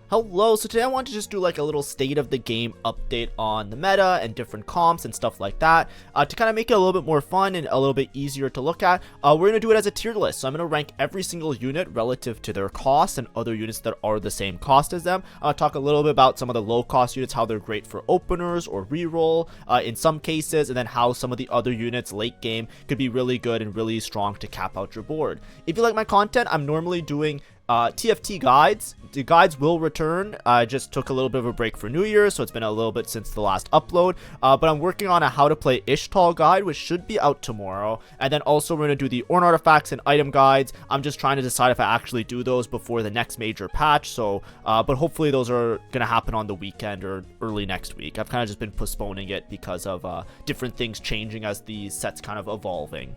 Hello, so today I want to just do like a little state of the game update on the meta and different comps and stuff like that to kind of make it a little bit more fun and a little bit easier to look at. We're going to do it as a tier list, so I'm going to rank every single unit relative to their cost and other units that are the same cost as them. I'll talk a little bit about some of the low cost units, how they're great for openers or reroll in some cases, and then how some of the other units late game could be really good and really strong to cap out your board. If you like my content, I'm normally doing TFT guides. The guides will return. I just took a little bit of a break for New Year, so it's been a little bit since the last upload, but I'm working on a how to play Ishtal guide, which should be out tomorrow. And then also we're going to do the Ornn artifacts and item guides. I'm just trying to decide if I actually do those before the next major patch, so but hopefully those are going to happen on the weekend or early next week. I've kind of just been postponing it because of different things changing as the set's kind of evolving.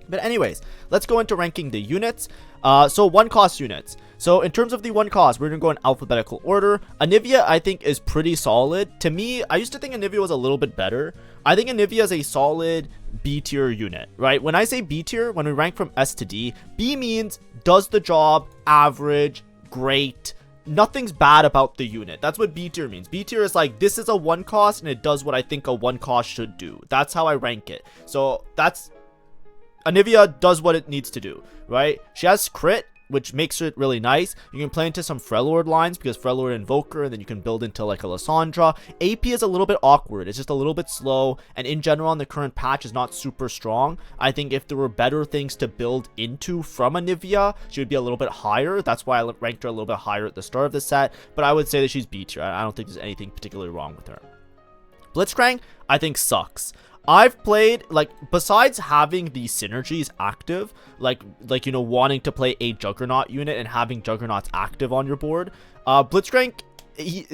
But anyways, let's go into ranking the units. So one cost units. So in terms of the one cost, we're going to go in alphabetical order. Anivia, I think, is pretty solid. To me, I used to think Anivia was a little bit better. I think Anivia is a solid B tier unit, right? When I say B tier, when we rank from S to D, B means does the job, average, great. Nothing's bad about the unit. That's what B tier means. B tier is like, this is a one cost and it does what I think a one cost should do. That's how I rank it. So that's... Anivia does what it needs to do, right? She has crit, which makes it really nice. You can play into some Freljord lines because Freljord Invoker, and then you can build into like a Lysandra. AP is a little bit awkward. It's just a little bit slow, and in general on the current patch is not super strong. I think if there were better things to build into from Anivia, she would be a little bit higher. That's why I ranked her a little bit higher at the start of the set, but I would say that she's B tier. I don't think there's anything particularly wrong with her. Blitzcrank, I think, sucks. I've played, like, besides having the synergies active, like you know, wanting to play a Juggernaut unit and having Juggernauts active on your board, Blitzcrank,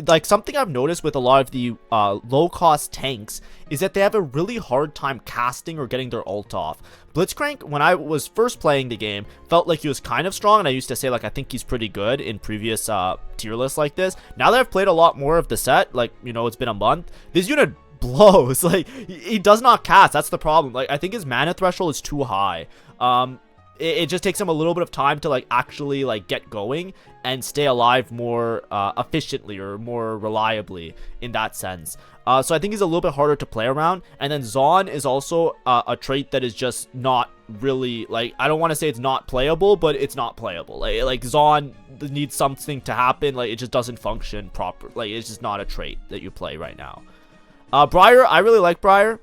like, something I've noticed with a lot of the low-cost tanks is that they have a really hard time casting or getting their ult off. Blitzcrank, when I was first playing the game, felt like he was kind of strong, and I used to say, like, I think he's pretty good in previous tier lists like this. Now that I've played a lot more of the set, like, you know, it's been a month, this unit blows. Like, he does not cast. That's the problem. Like, I think his mana threshold is too high. It just takes him a little bit of time to like actually like get going and stay alive more efficiently or more reliably in that sense. So I think he's a little bit harder to play around. And then Zaun is also a trait that is just not really, like, I don't want to say it's not playable, but it's not playable. Like Zaun needs something to happen. Like, it just doesn't function proper. Like, it's just not a trait that you play right now. Briar, I really like Briar.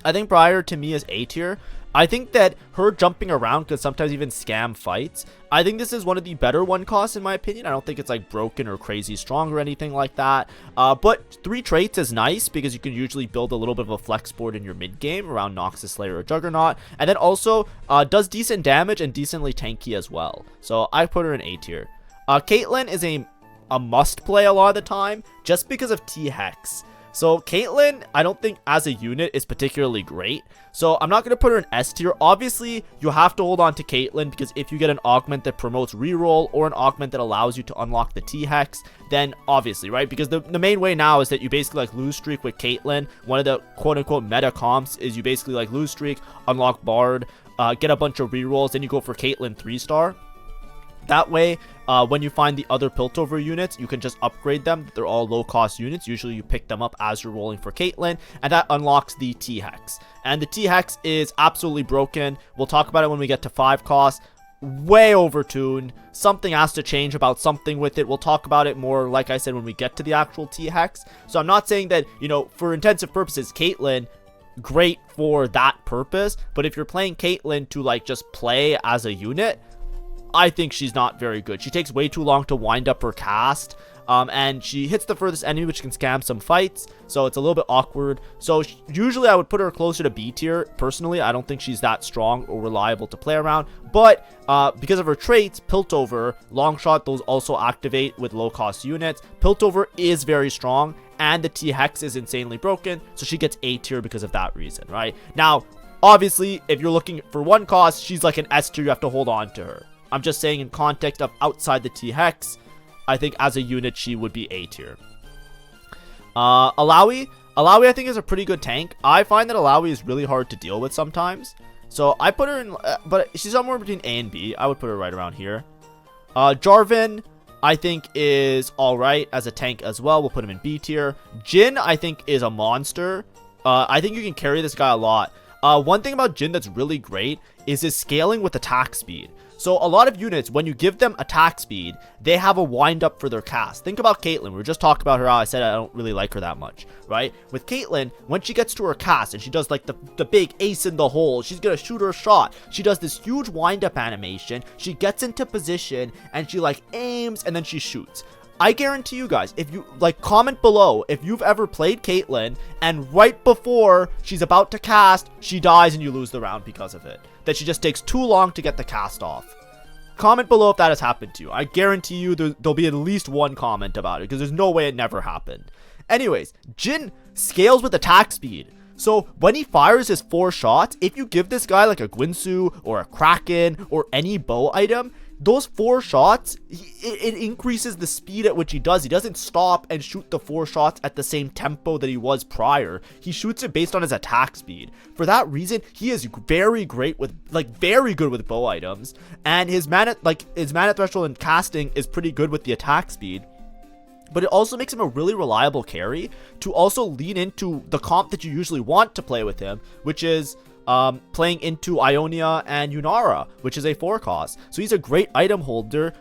I think Briar to me is A tier. I think that her jumping around could sometimes even scam fights. I think this is one of the better one costs in my opinion. I don't think it's like broken or crazy strong or anything like that. But 3 traits is nice because you can usually build a little bit of a flex board in your mid game around Noxus Slayer or Juggernaut. And then also does decent damage and decently tanky as well. So I put her in A tier. Caitlyn is a must play a lot of the time just because of T-Hex. So Caitlyn, I don't think as a unit is particularly great. So I'm not going to put her in S tier. Obviously, you have to hold on to Caitlyn because if you get an augment that promotes reroll or an augment that allows you to unlock the T-Hex, then obviously, right? Because the main way now is that you basically like lose streak with Caitlyn. One of the quote-unquote meta comps is you basically like lose streak, unlock Bard, get a bunch of rerolls, then you go for Caitlyn 3-star. That way, when you find the other Piltover units, you can just upgrade them. They're all low-cost units. Usually, you pick them up as you're rolling for Caitlyn, and that unlocks the T-Hex. And the T-Hex is absolutely broken. We'll talk about it when we get to 5 cost. Way overtuned. Something has to change about something with it. We'll talk about it more, like I said, when we get to the actual T-Hex. So I'm not saying that, you know, for intensive purposes, Caitlyn, great for that purpose. But if you're playing Caitlyn to, like, just play as a unit, I think she's not very good. She takes way too long to wind up her cast, and she hits the furthest enemy, which can scam some fights, so it's a little bit awkward. So usually I would put her closer to B tier. Personally, I don't think she's that strong or reliable to play around, but because of her traits, Piltover, Longshot, those also activate with low-cost units. Piltover is very strong, and the T-Hex is insanely broken, so she gets A tier because of that reason, right? Now, obviously, if you're looking for one cost, she's like an S tier. You have to hold on to her. I'm just saying in context of outside the T-Hex, I think as a unit, she would be A tier. Alawi, I think is a pretty good tank. I find that Alawi is really hard to deal with sometimes. So I put her in, but she's somewhere between A and B. I would put her right around here. Jarvan, I think is alright as a tank as well. We'll put him in B tier. Jin, I think, is a monster. I think you can carry this guy a lot. One thing about Jin that's really great is his scaling with attack speed. So a lot of units, when you give them attack speed, they have a wind up for their cast. Think about Caitlyn. We were just talking about her. I said I don't really like her that much, right? With Caitlyn, when she gets to her cast and she does like the big ace in the hole, she's gonna shoot her shot. She does this huge wind up animation. She gets into position and she like aims and then she shoots. I guarantee you guys, if you like, comment below if you've ever played Caitlyn and right before she's about to cast, she dies and you lose the round because of it. That she just takes too long to get the cast off. Comment below if that has happened to you. I guarantee you there'll be at least one comment about it because there's no way it never happened. Anyways, Jin scales with attack speed. So when he fires his 4 shots, if you give this guy like a Guinsoo or a Kraken or any bow item, those 4 shots, it increases the speed at which he does. He doesn't stop and shoot the 4 shots at the same tempo that he was prior. He shoots it based on his attack speed. For that reason, he is very great with, like, very good with bow items. And his mana threshold and casting is pretty good with the attack speed. But it also makes him a really reliable carry to also lean into the comp that you usually want to play with him, which is playing into Ionia and Yunara, which is a 4 cost. So he's a great item holder,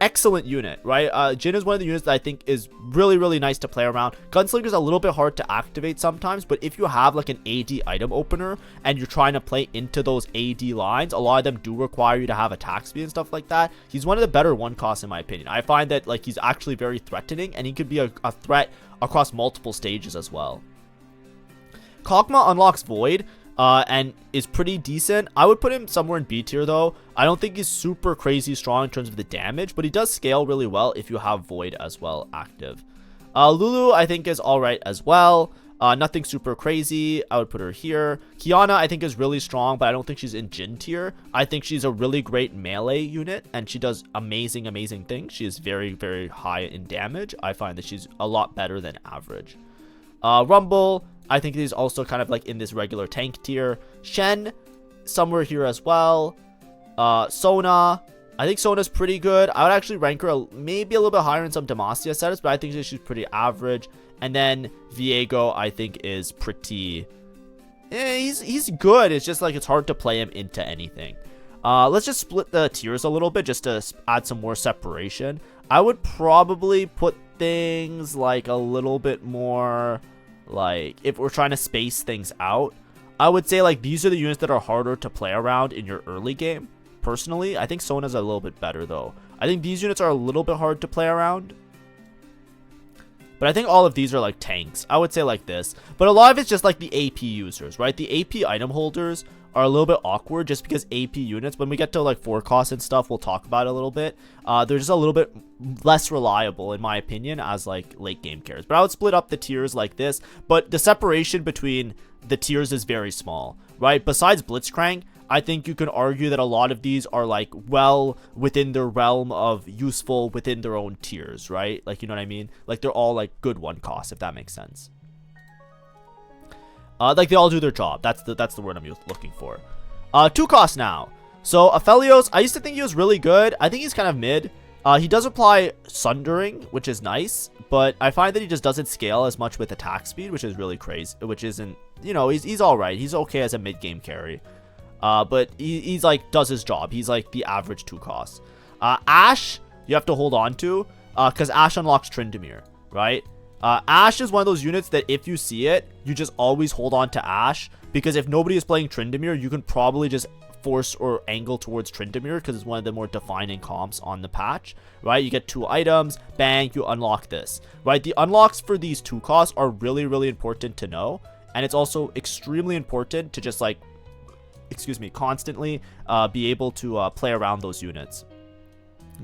excellent unit, right? Jin is one of the units that I think is really nice to play around. Gunslinger is a little bit hard to activate sometimes, but if you have like an AD item opener and you're trying to play into those AD lines, a lot of them do require you to have attack speed and stuff like that. He's one of the better 1 costs in my opinion. I find that like he's actually very threatening and he could be a threat across multiple stages as well. Kog'Maw unlocks Void, and is pretty decent. I would put him somewhere in B tier though. I don't think he's super crazy strong in terms of the damage, but he does scale really well if you have Void as well active. Lulu I think is alright as well. Nothing super crazy. I would put her here. Kiana I think is really strong, but I don't think she's in Jin tier. I think she's a really great melee unit and she does amazing things. She is very high in damage. I find that she's a lot better than average. Rumble, I think he's also kind of like in this regular tank tier. Shen, somewhere here as well. Sona, I think Sona's pretty good. I would actually rank her maybe a little bit higher in some Demacia setups, but I think she's pretty average. And then Viego, I think, is pretty... he's good. It's just like it's hard to play him into anything. Let's just split the tiers a little bit just to add some more separation. I would probably put things like a little bit more... like if we're trying to space things out, I would say like these are the units that are harder to play around in your early game. Personally, I think Sona's a little bit better though. I think these units are a little bit hard to play around, but I think all of these are like tanks. I would say like this, but a lot of it's just like the AP users, right? The AP item holders are a little bit awkward just because AP units, when we get to like 4 costs and stuff, we'll talk about it a little bit. They're just a little bit less reliable in my opinion as like late game carries. But I would split up the tiers like this, but the separation between the tiers is very small, right? Besides Blitzcrank, I think you can argue that a lot of these are like well within their realm of useful within their own tiers, right? Like, you know what I mean? Like they're all like good 1 cost, if that makes sense. Like they all do their job. That's the word I'm looking for. 2 costs now. So Aphelios, I used to think he was really good. I think he's kind of mid. He does apply Sundering, which is nice, but I find that he just doesn't scale as much with attack speed, which is really crazy. Which isn't, you know, he's all right. He's okay as a mid game carry. But he's like does his job. He's like the average 2 costs. Ashe, you have to hold on to, because Ashe unlocks Tryndamere, right? Ashe is one of those units that if you see it, you just always hold on to Ashe, because if nobody is playing Tryndamere, you can probably just force or angle towards Tryndamere because it's one of the more defining comps on the patch, right? You get 2 items, bang, you unlock this, right? The unlocks for these 2 costs are really important to know, and it's also extremely important to just like, constantly be able to play around those units.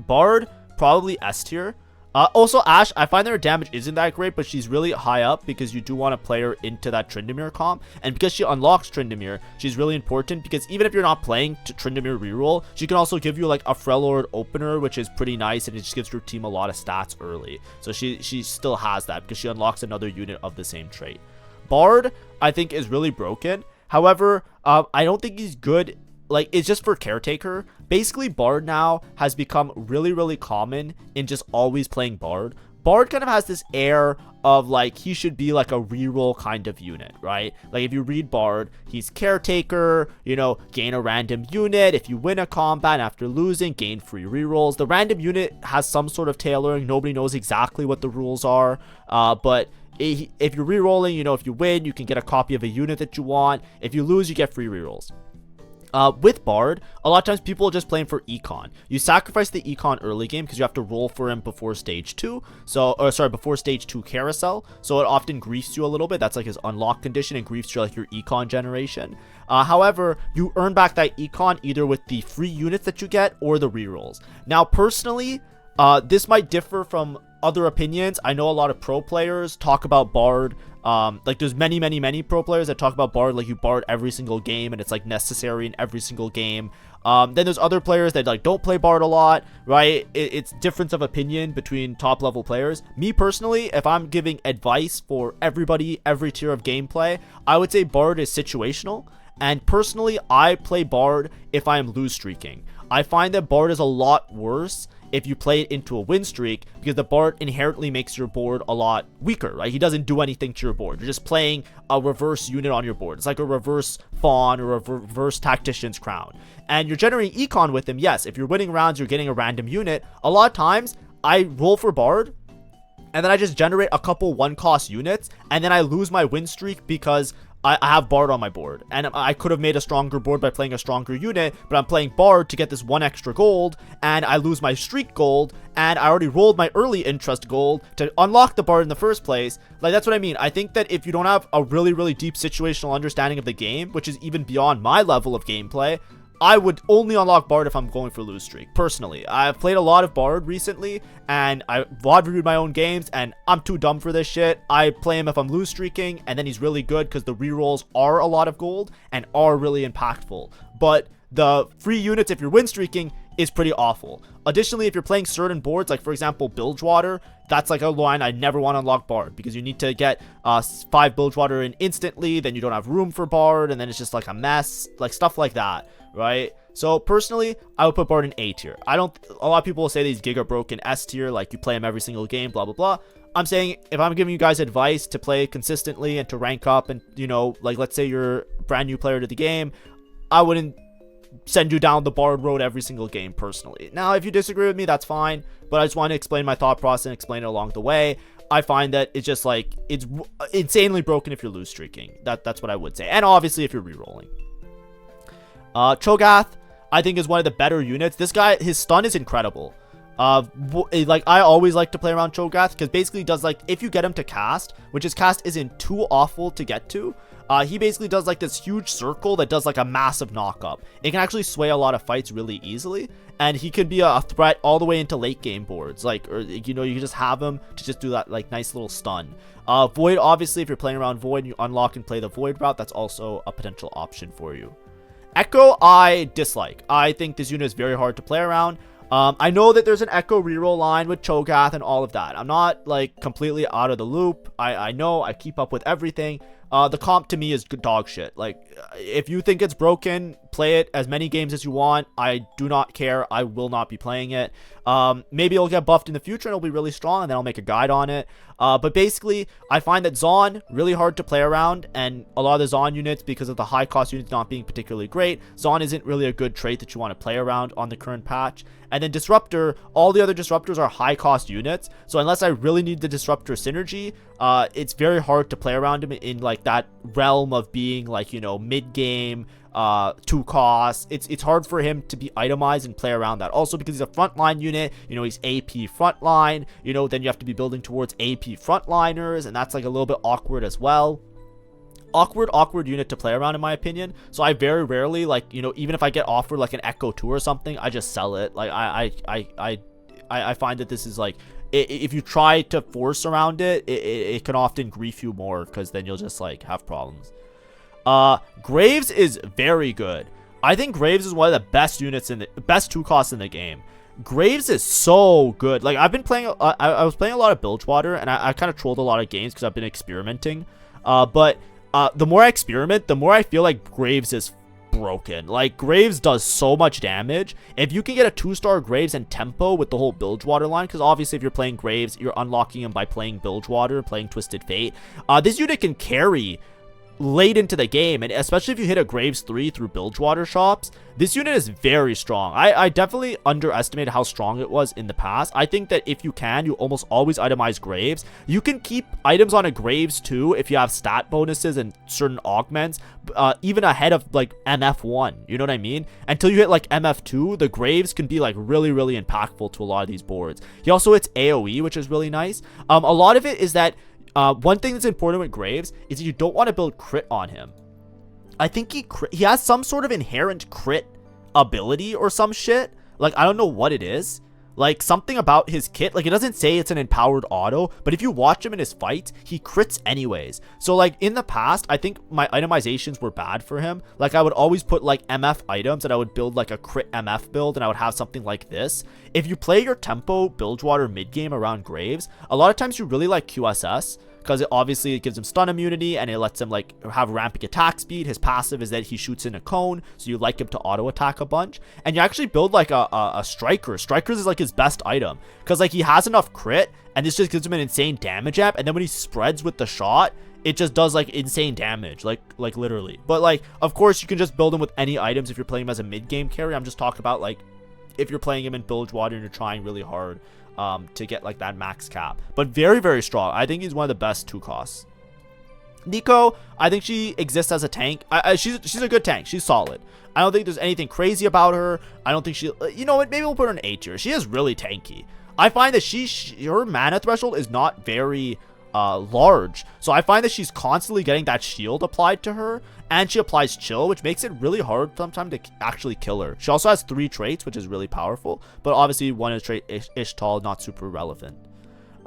Bard, probably S tier. Also, Ashe, I find that her damage isn't that great, but she's really high up because you do want to play her into that Tryndamere comp. And because she unlocks Tryndamere, she's really important because even if you're not playing to Tryndamere reroll, she can also give you like a Freljord opener, which is pretty nice, and it just gives your team a lot of stats early. So she still has that because she unlocks another unit of the same trait. Bard, I think, is really broken. However, I don't think he's good like, it's just for caretaker. Basically, Bard now has become really common in just always playing Bard. Bard kind of has this air of like he should be like a reroll kind of unit, right? Like if you read Bard, he's caretaker, you know, gain a random unit. If you win a combat after losing, gain free rerolls. The random unit has some sort of tailoring. Nobody knows exactly what the rules are, but if you're rerolling, you know, if you win, you can get a copy of a unit that you want. If you lose, you get free rerolls. With Bard, a lot of times people are just playing for Econ. You sacrifice the Econ early game because you have to roll for him before stage 2. Before stage 2 carousel. So it often griefs you a little bit. That's like his unlock condition and griefs you like your Econ generation. However, you earn back that Econ either with the free units that you get or the rerolls. Now, personally, this might differ from other opinions. I know a lot of pro players talk about Bard. Like there's many pro players that talk about Bard like you Bard every single game and it's like necessary in every single game. Then there's other players that like don't play Bard a lot, right? It's difference of opinion between top level players. Me personally, if I'm giving advice for everybody, every tier of gameplay, I would say Bard is situational. And personally, I play Bard if I am lose streaking. I find that Bard is a lot worse if you play it into a win streak, because the Bard inherently makes your board a lot weaker, right? He doesn't do anything to your board. You're just playing a reverse unit on your board. It's like a reverse Fawn or a reverse Tactician's Crown. And you're generating Econ with him. Yes, if you're winning rounds, you're getting a random unit. A lot of times, I roll for Bard, and then I just generate a couple one-cost units, and then I lose my win streak because I have Bard on my board, and I could have made a stronger board by playing a stronger unit, but I'm playing Bard to get this 1 extra gold, and I lose my streak gold, and I already rolled my early interest gold to unlock the Bard in the first place. Like, that's what I mean. I think that if you don't have a really deep situational understanding of the game, which is even beyond my level of gameplay, I would only unlock Bard if I'm going for lose streak, personally. I've played a lot of Bard recently, and I VOD reviewed my own games, and I'm too dumb for this shit. I play him if I'm lose streaking, and then he's really good because the rerolls are a lot of gold and are really impactful. But the free units if you're win streaking is pretty awful. Additionally, if you're playing certain boards, like for example Bilgewater, that's like a line I never want to unlock Bard, because you need to get 5 Bilgewater in instantly, then you don't have room for Bard, and then it's just like a mess, like stuff like that, right? So personally, I would put Bard in A tier. A lot of people will say that he's giga broken S tier, like you play him every single game, blah blah blah. I'm saying if I'm giving you guys advice to play consistently and to rank up, and you know, like let's say you're a brand new player to the game, I wouldn't send you down the Bard road every single game personally. Now, if you disagree with me, that's fine, but I just want to explain my thought process and explain it along the way. I find that it's just like, it's insanely broken if you're lose streaking. That's what I would say. And obviously if you're rerolling. Cho'Gath, I think, is one of the better units. This guy, his stun is incredible. Like I always like to play around Cho'Gath because basically he does like, if you get him to cast, which his cast isn't too awful to get to, he basically does like this huge circle that does like a massive knock-up. It can actually sway a lot of fights really easily, and he can be a threat all the way into late game boards. Like, or you know, you can just have him to just do that like nice little stun. Void, obviously, if you're playing around Void and you unlock and play the Void route, that's also a potential option for you. Echo, I dislike. I think this unit is very hard to play around. I know that there's an Echo reroll line with Cho'Gath and all of that. I'm not like completely out of the loop. I know, I keep up with everything. The comp to me is good dog shit. Like, if you think it's broken, play it as many games as you want. I do not care. I will not be playing it. Maybe it'll get buffed in the future and it'll be really strong, and then I'll make a guide on it. But basically, I find that Zon really hard to play around, and a lot of the Zon units, because of the high cost units not being particularly great, Zon isn't really a good trait that you want to play around on the current patch. And then Disruptor, all the other Disruptors are high cost units, so unless I really need the Disruptor synergy, it's very hard to play around him in like that realm of being like, you know, mid game, 2 costs. It's hard for him to be itemized and play around that. Also because he's a frontline unit, you know, he's AP frontline, you know, then you have to be building towards AP frontliners, and that's like a little bit awkward as well. Awkward unit to play around in my opinion. So I very rarely, like, you know, even if I get offered like an Echo 2 or something, I just sell it. Like I find that this is like, if you try to force around it, it can often grief you more, because then you'll just like have problems. Graves is very good. I think Graves is one of the best units in the best 2 costs in the game. Graves is so good. Like, I've been playing, I was playing a lot of Bilgewater, and I kind of trolled a lot of games because I've been experimenting. But the more I experiment, the more I feel like Graves is broken. Like, Graves does so much damage. If you can get a 2-star Graves and tempo with the whole Bilgewater line, because obviously if you're playing Graves, you're unlocking him by playing Bilgewater, playing Twisted Fate. This unit can carry late into the game, and especially if you hit a Graves 3 through Bilgewater shops, this unit is very strong. I definitely underestimated how strong it was in the past. I think that if you can, you almost always itemize Graves. You can keep items on a Graves too if you have stat bonuses and certain augments, even ahead of like MF1, you know what I mean? Until you hit like MF2, the Graves can be like really, really impactful to a lot of these boards. He also hits AoE, which is really nice. A lot of it is that one thing that's important with Graves is that you don't want to build crit on him. I think he has some sort of inherent crit ability or some shit. Like, I don't know what it is. Like, something about his kit. Like, it doesn't say it's an empowered auto, but if you watch him in his fights, he crits anyways. So, like, in the past, I think my itemizations were bad for him. Like, I would always put, like, MF items, and I would build, like, a crit MF build, and I would have something like this. If you play your tempo Bilgewater mid-game around Graves, a lot of times you really like QSS, because it gives him stun immunity, and it lets him like have ramping attack speed. His passive is that he shoots in a cone, so you like him to auto attack a bunch, and you actually build like a striker. Strikers is like his best item, because like he has enough crit, and this just gives him an insane damage app, and then when he spreads with the shot, it just does like insane damage, like literally. But like, of course, you can just build him with any items if you're playing him as a mid-game carry. I'm just talking about like if you're playing him in Bilgewater and you're trying really hard to get like that max cap. But very, very strong. I think he's one of the best 2 costs. Nico, I think she exists as a tank. She's a good tank. She's solid. I don't think there's anything crazy about her. I don't think she, you know what, maybe we'll put her in A tier. She is really tanky. I find that her mana threshold is not very large, so I find that she's constantly getting that shield applied to her, and she applies chill, which makes it really hard sometimes to actually kill her. She also has 3 traits, which is really powerful, but obviously one is trait Ishtal, not super relevant.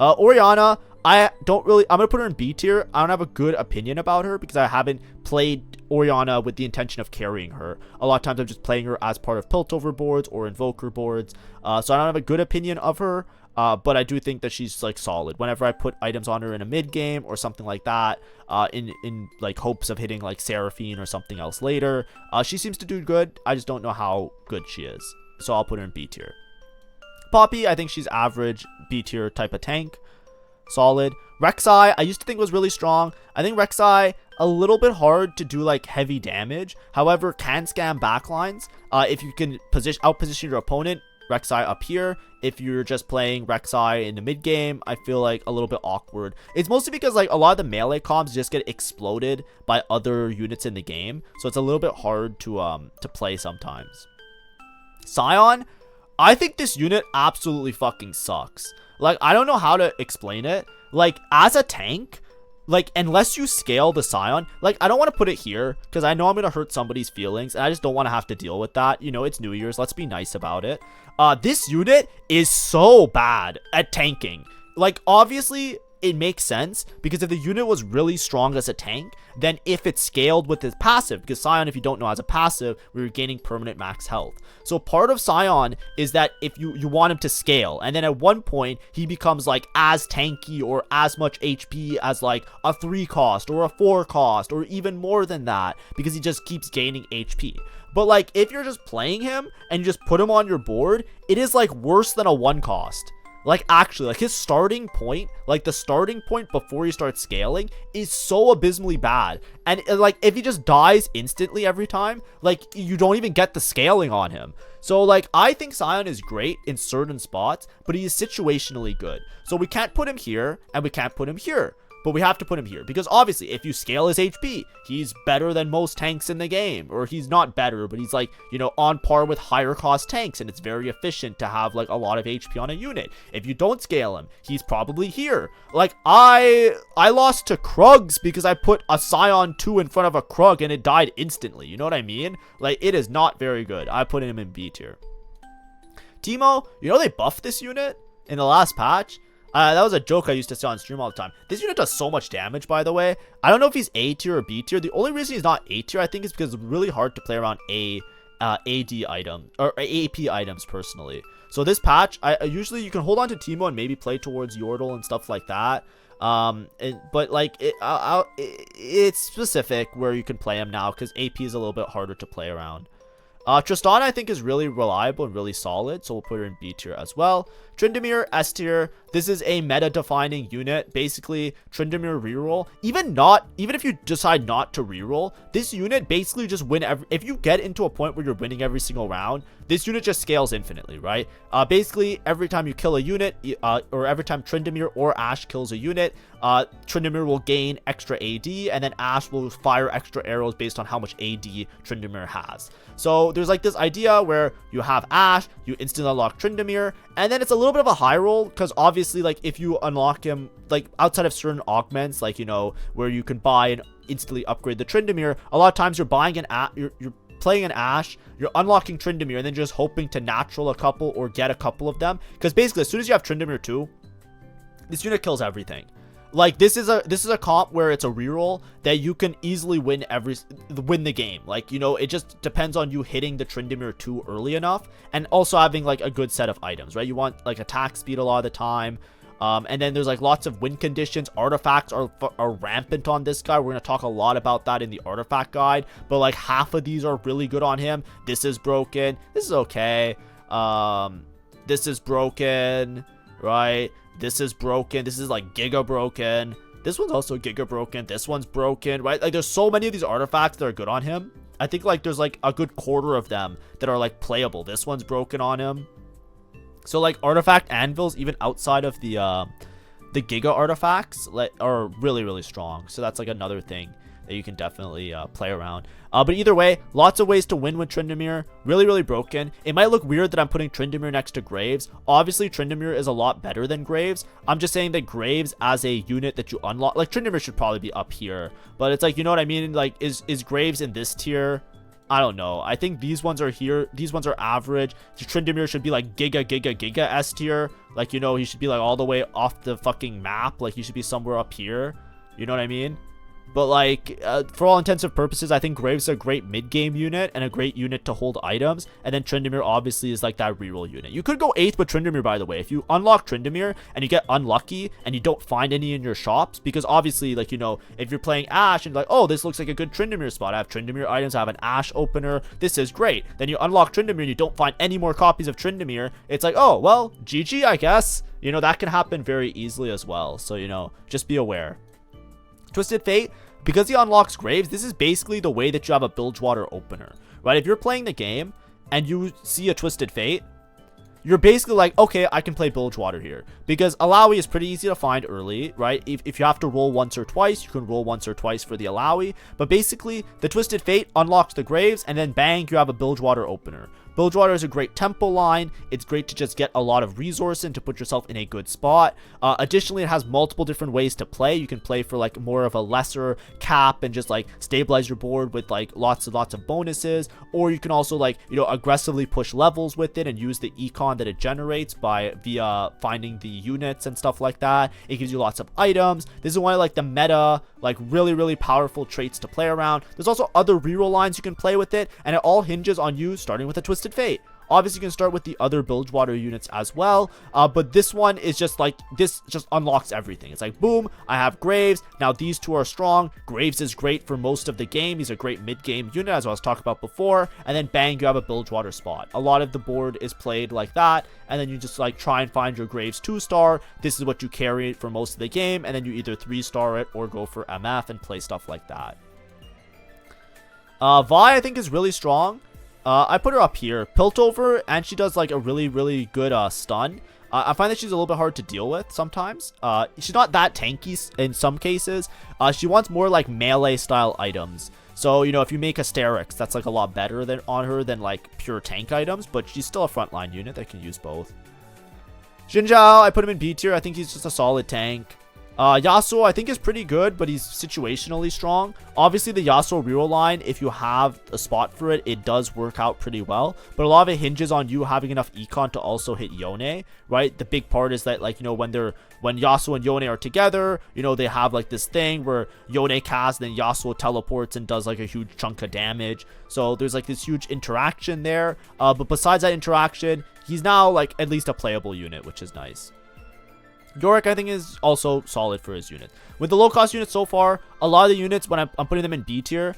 Orianna, I'm gonna put her in B tier. I don't have a good opinion about her because I haven't played Orianna with the intention of carrying her. A lot of times I'm just playing her as part of Piltover boards or Invoker boards, so I don't have a good opinion of her. But I do think that she's like solid whenever I put items on her in a mid game or something like that, in like hopes of hitting like Seraphine or something else later. She seems to do good. I just don't know how good she is, so I'll put her in B tier. Poppy, I think she's average B tier type of tank, solid. Rek'Sai, I used to think was really strong. I think Rek'Sai a little bit hard to do like heavy damage. However, can scam backlines. If you can outposition your opponent, Rek'Sai up here. If you're just playing Rek'Sai in the mid game, I feel like a little bit awkward. It's mostly because like a lot of the melee comps just get exploded by other units in the game, so it's a little bit hard to play sometimes. Scion, I think this unit absolutely fucking sucks. Like, I don't know how to explain it. Like, as a tank, like, unless you scale the Scion, like, I don't want to put it here because I know I'm going to hurt somebody's feelings, and I just don't want to have to deal with that. You know, it's New Year's. Let's be nice about it. This unit is so bad at tanking. Like, obviously, it makes sense because if the unit was really strong as a tank, then if it's scaled with his passive, because Scion, if you don't know, has a passive where you're gaining permanent max health. So part of Scion is that if you want him to scale, and then at one point he becomes like as tanky or as much HP as like a 3 cost or a 4 cost or even more than that, because he just keeps gaining HP. But like if you're just playing him and you just put him on your board, it is like worse than a 1 cost. Like, actually, like, his starting point, like, the starting point before he starts scaling is so abysmally bad. And, like, if he just dies instantly every time, like, you don't even get the scaling on him. So, like, I think Scion is great in certain spots, but he is situationally good. So, we can't put him here, and we can't put him here. But we have to put him here because obviously if you scale his HP, he's better than most tanks in the game, or he's not better, but he's like, you know, on par with higher cost tanks, and it's very efficient to have like a lot of HP on a unit. If you don't scale him, he's probably here. Like I lost to Krugs because I put a Scion 2 in front of a Krug and it died instantly. You know what I mean? Like, it is not very good. I put him in B tier. Teemo, you know they buffed this unit in the last patch? That was a joke I used to say on stream all the time. This unit does so much damage, by the way. I don't know if he's A tier or B tier. The only reason he's not A tier, I think, is because it's really hard to play around AD item or AP items personally. So this patch, I usually you can hold on to Teemo and maybe play towards Yordle and stuff like that. But like it's specific where you can play him now because AP is a little bit harder to play around. Tristana I think is really reliable and really solid, so we'll put her in B tier as well. Tryndamere, S tier. This is a meta-defining unit. Basically, Tryndamere reroll. Even if you decide not to reroll, this unit basically just if you get into a point where you're winning every single round, this unit just scales infinitely, right? Basically, every time you kill a unit, or every time Tryndamere or Ashe kills a unit, Tryndamere will gain extra AD, and then Ashe will fire extra arrows based on how much AD Tryndamere has. So there's like this idea where you have Ashe, you instantly unlock Tryndamere, and then it's a little bit of a high roll because obviously like if you unlock him like outside of certain augments, like, you know, where you can buy and instantly upgrade the Tryndamere, a lot of times you're buying you're playing an Ashe, you're unlocking Tryndamere, and then just hoping to natural a couple or get a couple of them, because basically as soon as you have Tryndamere 2, this unit kills everything. Like this is a comp where it's a reroll that you can easily win the game. Like, you know, it just depends on you hitting the Tryndamere 2 early enough, and also having like a good set of items, right? You want like attack speed a lot of the time. And then there's like lots of win conditions. Artifacts are rampant on this guy. We're going to talk a lot about that in the artifact guide, but like half of these are really good on him. This is broken. This is okay. This is broken, right? This is broken. This is like giga broken. This one's also giga broken. This one's broken, right? Like there's so many of these artifacts that are good on him. I think like there's like a good quarter of them that are like playable. This one's broken on him. So like artifact anvils, even outside of the giga artifacts, are really, really strong. So that's like another thing that you can definitely play around. But either way, lots of ways to win with Tryndamere. Really, really broken. It might look weird that I'm putting Tryndamere next to Graves. Obviously, Tryndamere is a lot better than Graves. I'm just saying that Graves as a unit that you unlock, like Tryndamere should probably be up here. But it's like, you know what I mean? Like, is Graves in this tier? I don't know. I think these ones are here. These ones are average. Tryndamere should be like giga S tier. Like, you know, he should be like all the way off the fucking map. Like, he should be somewhere up here. You know what I mean? But like, for all intents and purposes, I think Graves is a great mid-game unit and a great unit to hold items. And then Tryndamere obviously is like that reroll unit. You could go 8th with Tryndamere, by the way. If you unlock Tryndamere and you get unlucky and you don't find any in your shops, because obviously, like, you know, if you're playing Ashe and like, oh, this looks like a good Tryndamere spot. I have Tryndamere items. I have an Ashe opener. This is great. Then you unlock Tryndamere and you don't find any more copies of Tryndamere. It's like, oh, well, GG, I guess. You know, that can happen very easily as well. So, you know, just be aware. Twisted Fate. Because he unlocks Graves, this is basically the way that you have a Bilgewater opener, right? If you're playing the game and you see a Twisted Fate, you're basically like, okay, I can play Bilgewater here. Because Alawi is pretty easy to find early, right? If you have to roll once or twice, you can roll once or twice for the Alawi. But basically, the Twisted Fate unlocks the Graves, and then bang, you have a Bilgewater opener. Bilgewater is a great tempo line. It's great to just get a lot of resource in to put yourself in a good spot. Additionally, it has multiple different ways to play. You can play for like more of a lesser cap and just like stabilize your board with like lots of bonuses. Or you can also like, you know, aggressively push levels with it and use the econ that it generates via finding the units and stuff like that. It gives you lots of items. This is one of like the meta, like really, really powerful traits to play around. There's also other reroll lines you can play with it, and it all hinges on you starting with a Twisted Fate. Obviously, you can start with the other Bilgewater units as well, but this one is just like, this just unlocks everything. It's like, boom, I have Graves. Now these two are strong. Graves is great for most of the game. He's a great mid-game unit, as I was talking about before, and then bang, you have a Bilgewater spot. A lot of the board is played like that, and then you just like try and find your Graves 2-star. This is what you carry for most of the game, and then you either 3-star it or go for MF and play stuff like that. Vi, I think, is really strong. I put her up here. Piltover, and she does like a really, really good stun. I find that she's a little bit hard to deal with sometimes. She's not that tanky in some cases. She wants more like melee style items. So, you know, if you make Asterix, that's like a lot better on her than like pure tank items, but she's still a frontline unit that can use both. Xin Zhao, I put him in B tier. I think he's just a solid tank. Yasuo I think is pretty good, but he's situationally strong. Obviously the Yasuo reroll line, if you have a spot for it, it does work out pretty well, but a lot of it hinges on you having enough econ to also hit Yone, right? The big part is that, like, you know, when Yasuo and Yone are together, you know, they have like this thing where Yone casts, then Yasuo teleports and does like a huge chunk of damage. So there's like this huge interaction there, but besides that interaction, he's now like at least a playable unit, which is nice. Yorick I think is also solid for his unit. With the low cost units so far, a lot of the units, when I'm putting them in B tier,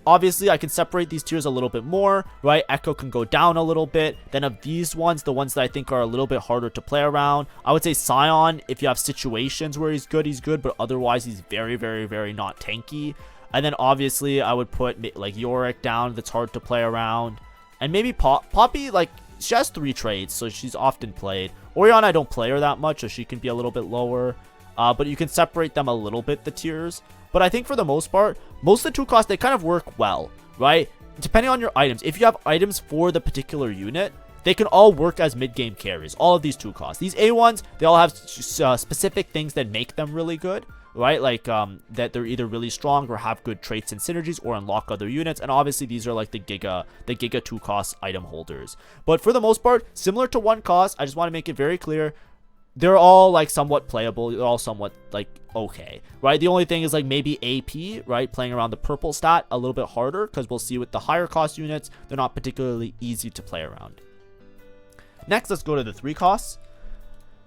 obviously I can separate these tiers a little bit more, right? Echo can go down a little bit. Then of these ones, the ones that I think are a little bit harder to play around, I would say Sion, if you have situations where he's good, but otherwise he's very, very, very not tanky. And then obviously I would put like Yorick down, that's hard to play around. And maybe Poppy, like, she has 3 trades, so she's often played. Orianna, I don't play her that much, so she can be a little bit lower. But you can separate them a little bit, the tiers. But I think for the most part, most of the 2 costs, they kind of work well, right? Depending on your items. If you have items for the particular unit, they can all work as mid-game carries. All of these 2 costs. These A1s, they all have specific things that make them really good, right? Like that they're either really strong or have good traits and synergies or unlock other units. And obviously these are like the Giga 2 cost item holders. But for the most part, similar to 1 cost, I just want to make it very clear, they're all like somewhat playable. They're all somewhat like okay, right? The only thing is like maybe AP, right? Playing around the purple stat a little bit harder, because we'll see with the higher cost units, they're not particularly easy to play around. Next, let's go to the 3 costs.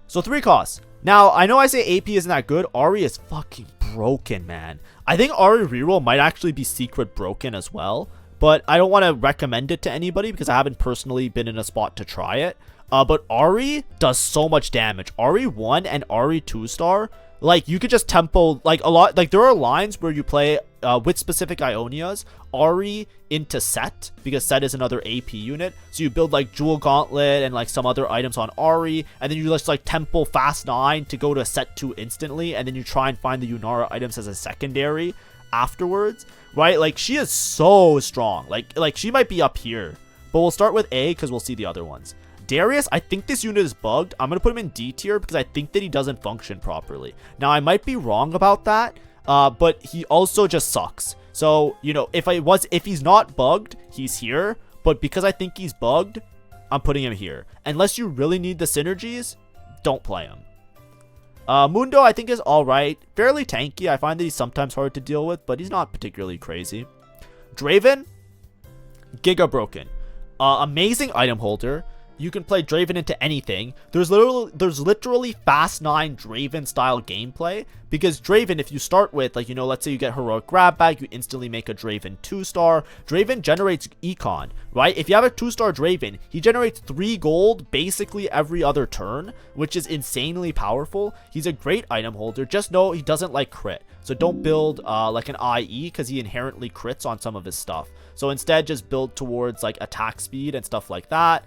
So 3 costs. Now, I know I say AP isn't that good. Ahri is fucking broken, man. I think Ahri reroll might actually be secret broken as well, but I don't want to recommend it to anybody because I haven't personally been in a spot to try it. But Ahri does so much damage. Ahri 1 and Ahri 2-star, like, you could just tempo, like, a lot, like, there are lines where you play with specific Ionias, Ahri into Set, because Set is another AP unit, so you build, like, Jewel Gauntlet and, like, some other items on Ahri, and then you just, like, tempo Fast 9 to go to Set 2 instantly, and then you try and find the Yunara items as a secondary afterwards, right? Like, she is so strong. Like she might be up here, but we'll start with A, because we'll see the other ones. Darius, I think this unit is bugged. I'm going to put him in D tier because I think that he doesn't function properly. Now, I might be wrong about that, but he also just sucks. So, you know, if he's not bugged, he's here. But because I think he's bugged, I'm putting him here. Unless you really need the synergies, don't play him. Mundo, I think, is alright. Fairly tanky. I find that he's sometimes hard to deal with, but he's not particularly crazy. Draven, Giga broken. Amazing item holder. You can play Draven into anything. There's literally Fast 9 Draven style gameplay, because Draven, if you start with, like, you know, let's say you get Heroic Grab Bag, you instantly make a Draven 2-star. Draven generates econ, right? If you have a 2-star Draven, he generates 3 gold basically every other turn, which is insanely powerful. He's a great item holder. Just know he doesn't like crit, so don't build like an IE, because he inherently crits on some of his stuff. So instead, just build towards like attack speed and stuff like that.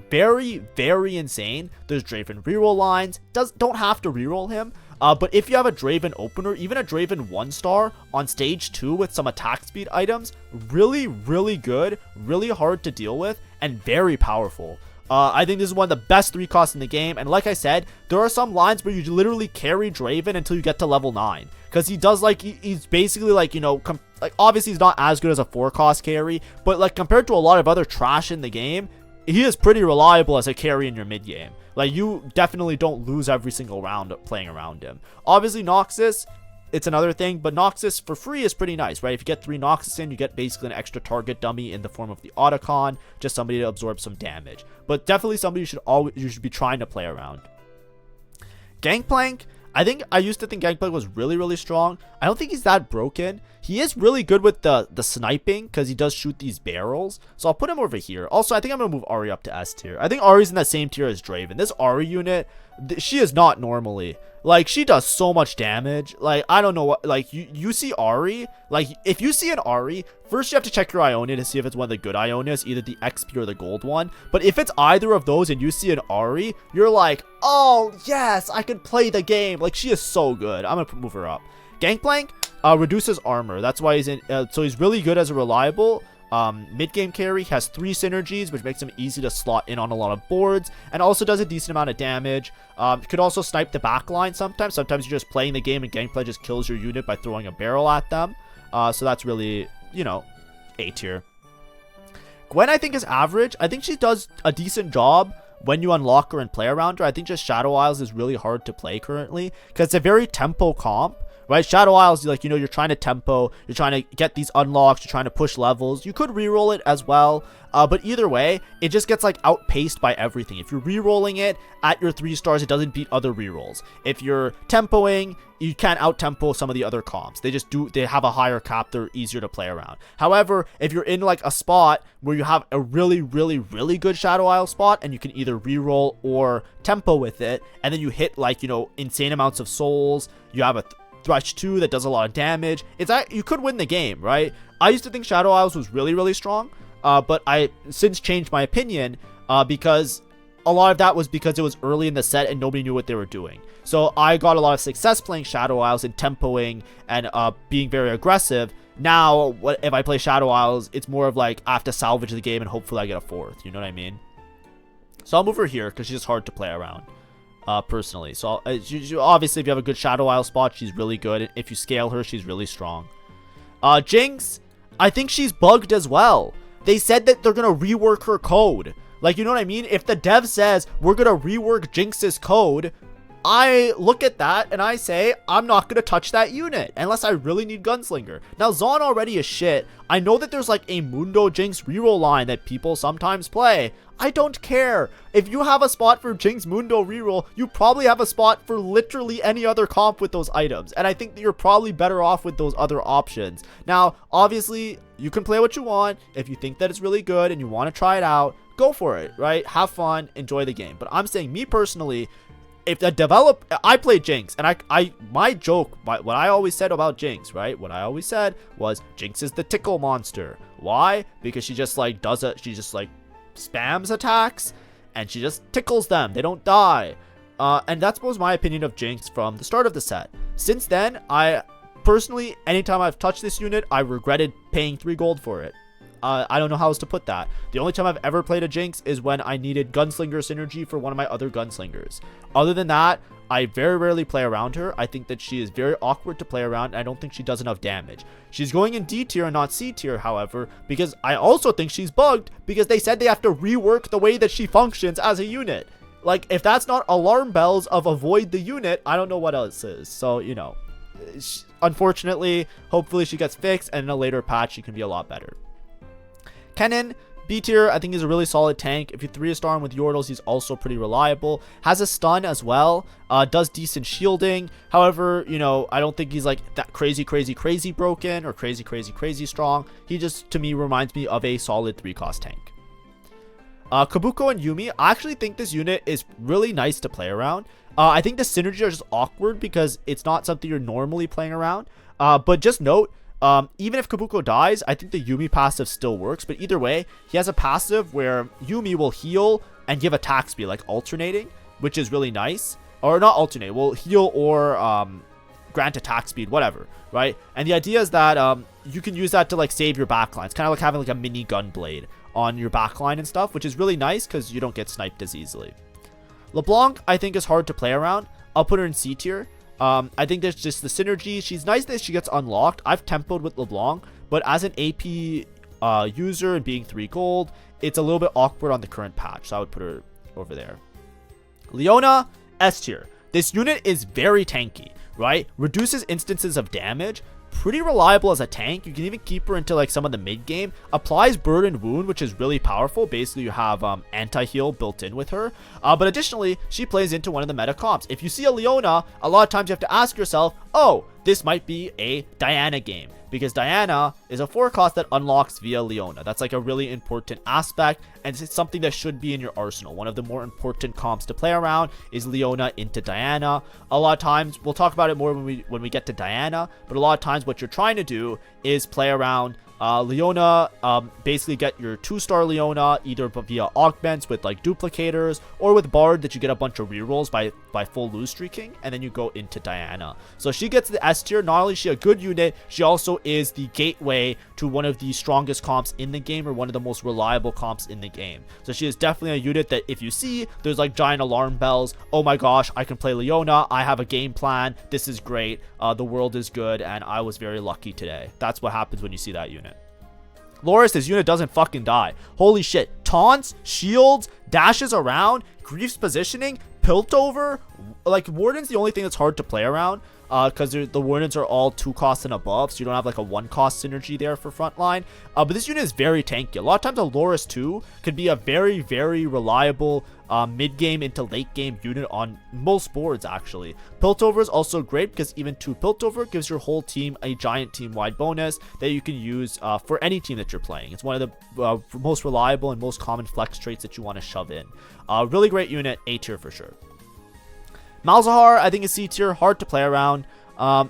Very, very insane. There's Draven reroll lines. Don't have to reroll him. But if you have a Draven opener, even a Draven 1-star on stage 2 with some attack speed items, really, really good, really hard to deal with, and very powerful. I think this is one of the best 3 costs in the game. And like I said, there are some lines where you literally carry Draven until you get to level 9. Because he does, like, he's basically, like, you know, like, obviously he's not as good as a 4-cost carry, but, like, compared to a lot of other trash in the game, he is pretty reliable as a carry in your mid game. Like, you definitely don't lose every single round playing around him. Obviously, Noxus, it's another thing, but Noxus for free is pretty nice, right? If you get 3 Noxus in, you get basically an extra target dummy in the form of the Otacon, just somebody to absorb some damage. But definitely somebody you should be trying to play around. Gangplank, I used to think Gangplank was really, really strong. I don't think he's that broken. He is really good with the sniping, because he does shoot these barrels. So I'll put him over here. Also, I think I'm going to move Ahri up to S tier. I think Ahri's in that same tier as Draven. This Ahri unit, she is not normally. Like, she does so much damage. Like, I don't know what, like, you see Ahri, like, if you see an Ahri, first you have to check your Ionia to see if it's one of the good Ionias, either the XP or the gold one. But if it's either of those and you see an Ahri, you're like, oh, yes, I can play the game. Like, she is so good. I'm going to move her up. Gangplank reduces armor. That's why he's in, so he's really good as a reliable. mid-game carry. He has 3 synergies, which makes him easy to slot in on a lot of boards, and also does a decent amount of damage. Could also snipe the backline sometimes. Sometimes you're just playing the game and gameplay just kills your unit by throwing a barrel at them. So that's really, you know, A tier. Gwen, I think, is average. I think she does a decent job when you unlock her and play around her. I think just Shadow Isles is really hard to play currently because it's a very tempo comp. Right, Shadow Isles, like, you know, you're trying to tempo, you're trying to get these unlocks, you're trying to push levels. You could reroll it as well, but either way, it just gets like outpaced by everything. If you're rerolling it at your 3 stars, it doesn't beat other rerolls. If you're tempoing, you can't out-tempo some of the other comps. They have a higher cap, they're easier to play around. However, if you're in like a spot where you have a really, really, really good Shadow Isle spot, and you can either reroll or tempo with it, and then you hit like, you know, insane amounts of souls, you have a Thresh 2 that does a lot of damage. You could win the game, right? I used to think Shadow Isles was really, really strong, but I since changed my opinion because a lot of that was because it was early in the set and nobody knew what they were doing. So I got a lot of success playing Shadow Isles and tempoing and being very aggressive. Now, if I play Shadow Isles, it's more of like I have to salvage the game and hopefully I get a 4th. You know what I mean? So I'll move her here because she's just hard to play around. Personally, so obviously if you have a good Shadow Isle spot, she's really good. If you scale her, she's really strong. Jinx, I think she's bugged as well. They said that they're gonna rework her code. Like, you know what I mean? If the dev says we're gonna rework Jinx's code, I look at that and I say, I'm not going to touch that unit unless I really need Gunslinger. Now, Zaun already is shit. I know that there's like a Mundo Jinx reroll line that people sometimes play. I don't care. If you have a spot for Jinx Mundo reroll, you probably have a spot for literally any other comp with those items. And I think that you're probably better off with those other options. Now, obviously, you can play what you want. If you think that it's really good and you want to try it out, go for it, right? Have fun, enjoy the game. But I'm saying, me personally, if the I played Jinx, and my joke, what I always said about Jinx, right? What I always said was Jinx is the tickle monster. Why? Because she just like she just like spams attacks, and she just tickles them. They don't die. And that was my opinion of Jinx from the start of the set. Since then, I personally, anytime I've touched this unit, I regretted paying 3 gold for it. I don't know how else to put that. The only time I've ever played a Jinx is when I needed Gunslinger synergy for one of my other Gunslingers. Other than that, I very rarely play around her. I think that she is very awkward to play around, and I don't think she does enough damage. She's going in D tier and not C tier, however, because I also think she's bugged because they said they have to rework the way that she functions as a unit. Like, if that's not alarm bells of avoid the unit, I don't know what else is. So, you know, unfortunately, hopefully she gets fixed, and in a later patch, she can be a lot better. Kennen, B tier, I think he's a really solid tank. If you 3-star him with Yordles, he's also pretty reliable. Has a stun as well. Does decent shielding. However, you know, I don't think he's like that crazy broken or crazy strong. He just, to me, reminds me of a solid 3-cost tank. Kabuko and Yumi, I actually think this unit is really nice to play around. I think the synergy are just awkward because it's not something you're normally playing around. But just note, even if Kabuko dies, I think the Yumi passive still works. But either way, he has a passive where Yumi will heal and give attack speed, like alternating, which is really nice. Or not alternate, will heal or grant attack speed, whatever, right? And the idea is that you can use that to like save your backline. It's kind of like having like a mini gun blade on your backline and stuff, which is really nice because you don't get sniped as easily. LeBlanc, I think, is hard to play around. I'll put her in C tier. I think there's just the synergy. She's nice that she gets unlocked. I've tempoed with LeBlanc, but as an AP user and being 3 gold, it's a little bit awkward on the current patch, so I would put her over there. Leona, S tier. This unit is very tanky, right? Reduces instances of damage. Pretty reliable as a tank. You can even keep her into like some of the mid game. Applies burden wound, which is really powerful. Basically, you have anti-heal built in with her. But additionally, she plays into one of the meta comps. If you see a Leona, a lot of times you have to ask yourself, oh, this might be a Diana game, because Diana is a 4-cost that unlocks via Leona. That's like a really important aspect, and it's something that should be in your arsenal. One of the more important comps to play around is Leona into Diana. A lot of times, we'll talk about it more when we get to Diana, but a lot of times what you're trying to do is play around Leona, basically get your 2-star Leona either via augments with like duplicators, or with Bard that you get a bunch of rerolls by full lose streaking, and then you go into Diana. So she gets the S tier. Not only is she a good unit, she also is the gateway to one of the strongest comps in the game, or one of the most reliable comps in the game. So she is definitely a unit that if you see there's like giant alarm bells, oh my gosh, I can play Leona, I have a game plan, this is great, the world is good, and I was very lucky today. That's what happens when you see that unit. Loris, this unit doesn't fucking die. Holy shit. Taunts, shields, dashes around, Grief's positioning, Piltover. Like, Warden's the only thing that's hard to play around, because the Wardens are all 2 costs and above, so you don't have like a 1 cost synergy there for frontline. But this unit is very tanky. A lot of times a Loris 2 could be a very, very reliable mid-game into late-game unit on most boards, actually. Piltover is also great because even 2 Piltover gives your whole team a giant team-wide bonus that you can use for any team that you're playing. It's one of the most reliable and most common flex traits that you want to shove in. Really great unit, A tier for sure. Malzahar, I think is C tier, hard to play around.